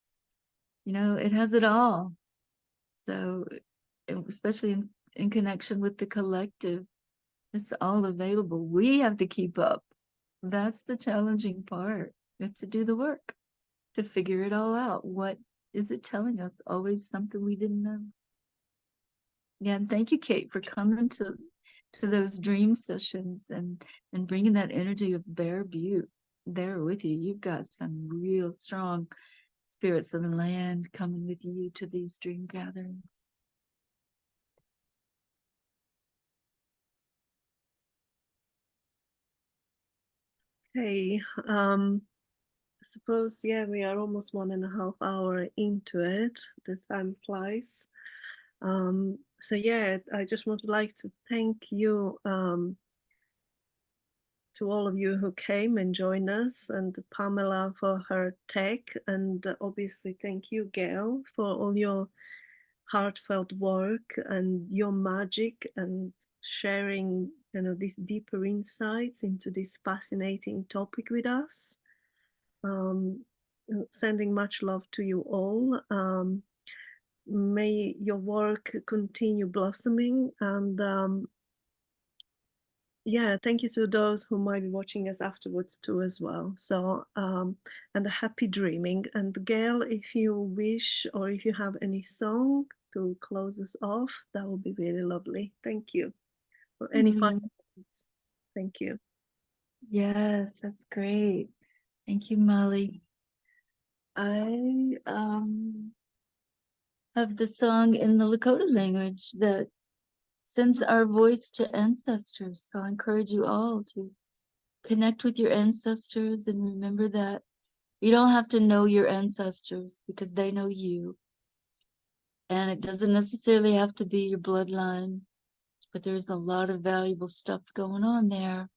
it has it all. So especially in connection with the collective, it's all available. We have to keep up. That's the challenging part. We have to do the work to figure it all out. What is it telling us? Always something we didn't know. Yeah, and thank you, Kate, for coming to those dream sessions and bringing that energy of Bear Butte there with you. You've got some real strong spirits of the land coming with you to these dream gatherings. Hey, I suppose, yeah, we are almost 1.5 hours into it. This time flies. So yeah, I just would like to thank you, to all of you who came and joined us, and Pamela for her tech, and obviously thank you, Gail, for all your heartfelt work and your magic and sharing, these deeper insights into this fascinating topic with us. Sending much love to you all. May your work continue blossoming, and yeah, thank you to those who might be watching us afterwards too as well. So and a happy dreaming. And Gail, if you wish, or if you have any song to close us off, that would be really lovely. Thank you. For any final words. Thank you. Yes, that's great. Thank you, Molly. I have the song in the Lakota language that sends our voice to ancestors. So I encourage you all to connect with your ancestors and remember that you don't have to know your ancestors because they know you. And it doesn't necessarily have to be your bloodline, but there's a lot of valuable stuff going on there.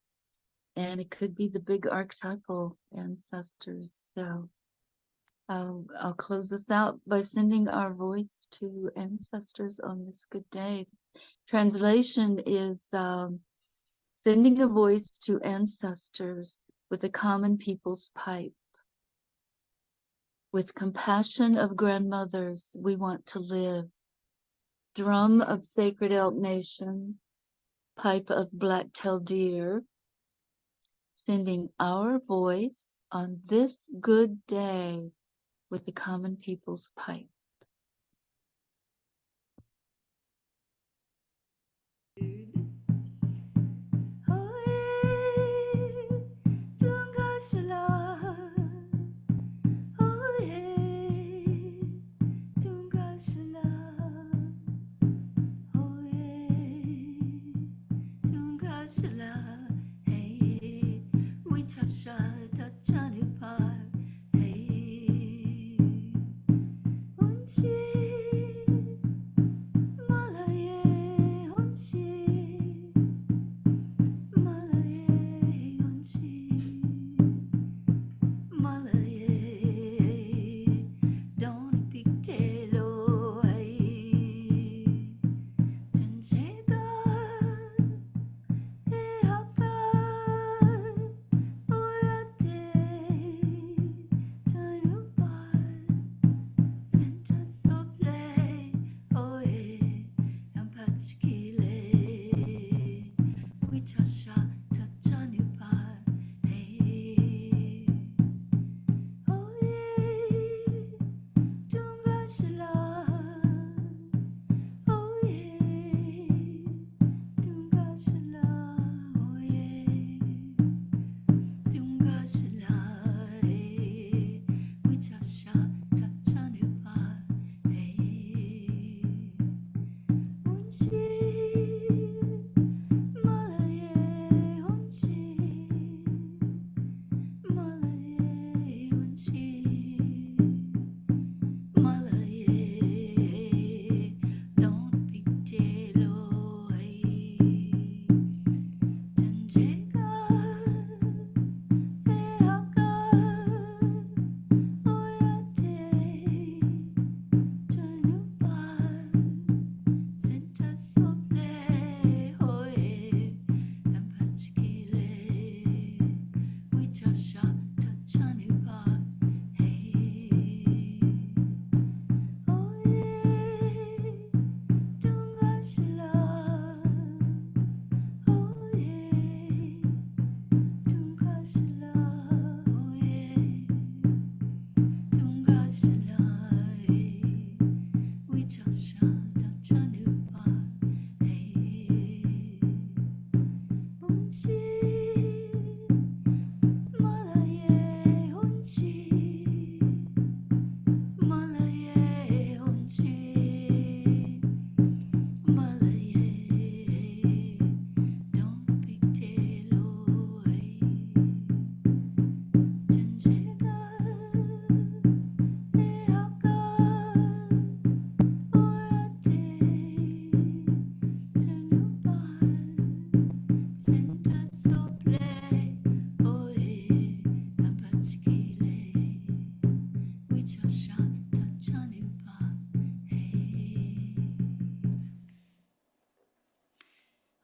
And it could be the big archetypal ancestors. So I'll close this out by sending our voice to ancestors on this good day. Translation is sending a voice to ancestors with the common people's pipe. With compassion of grandmothers, we want to live. Drum of sacred elk nation, pipe of black-tailed deer, sending our voice on this good day with the common people's pipe.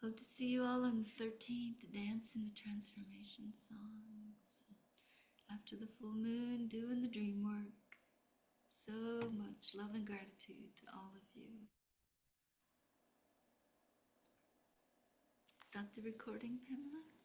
Hope to see you all on the 13th, dance in the transformation songs. After the full moon, doing the dream work. So much love and gratitude to all of you. Stop the recording, Pamela.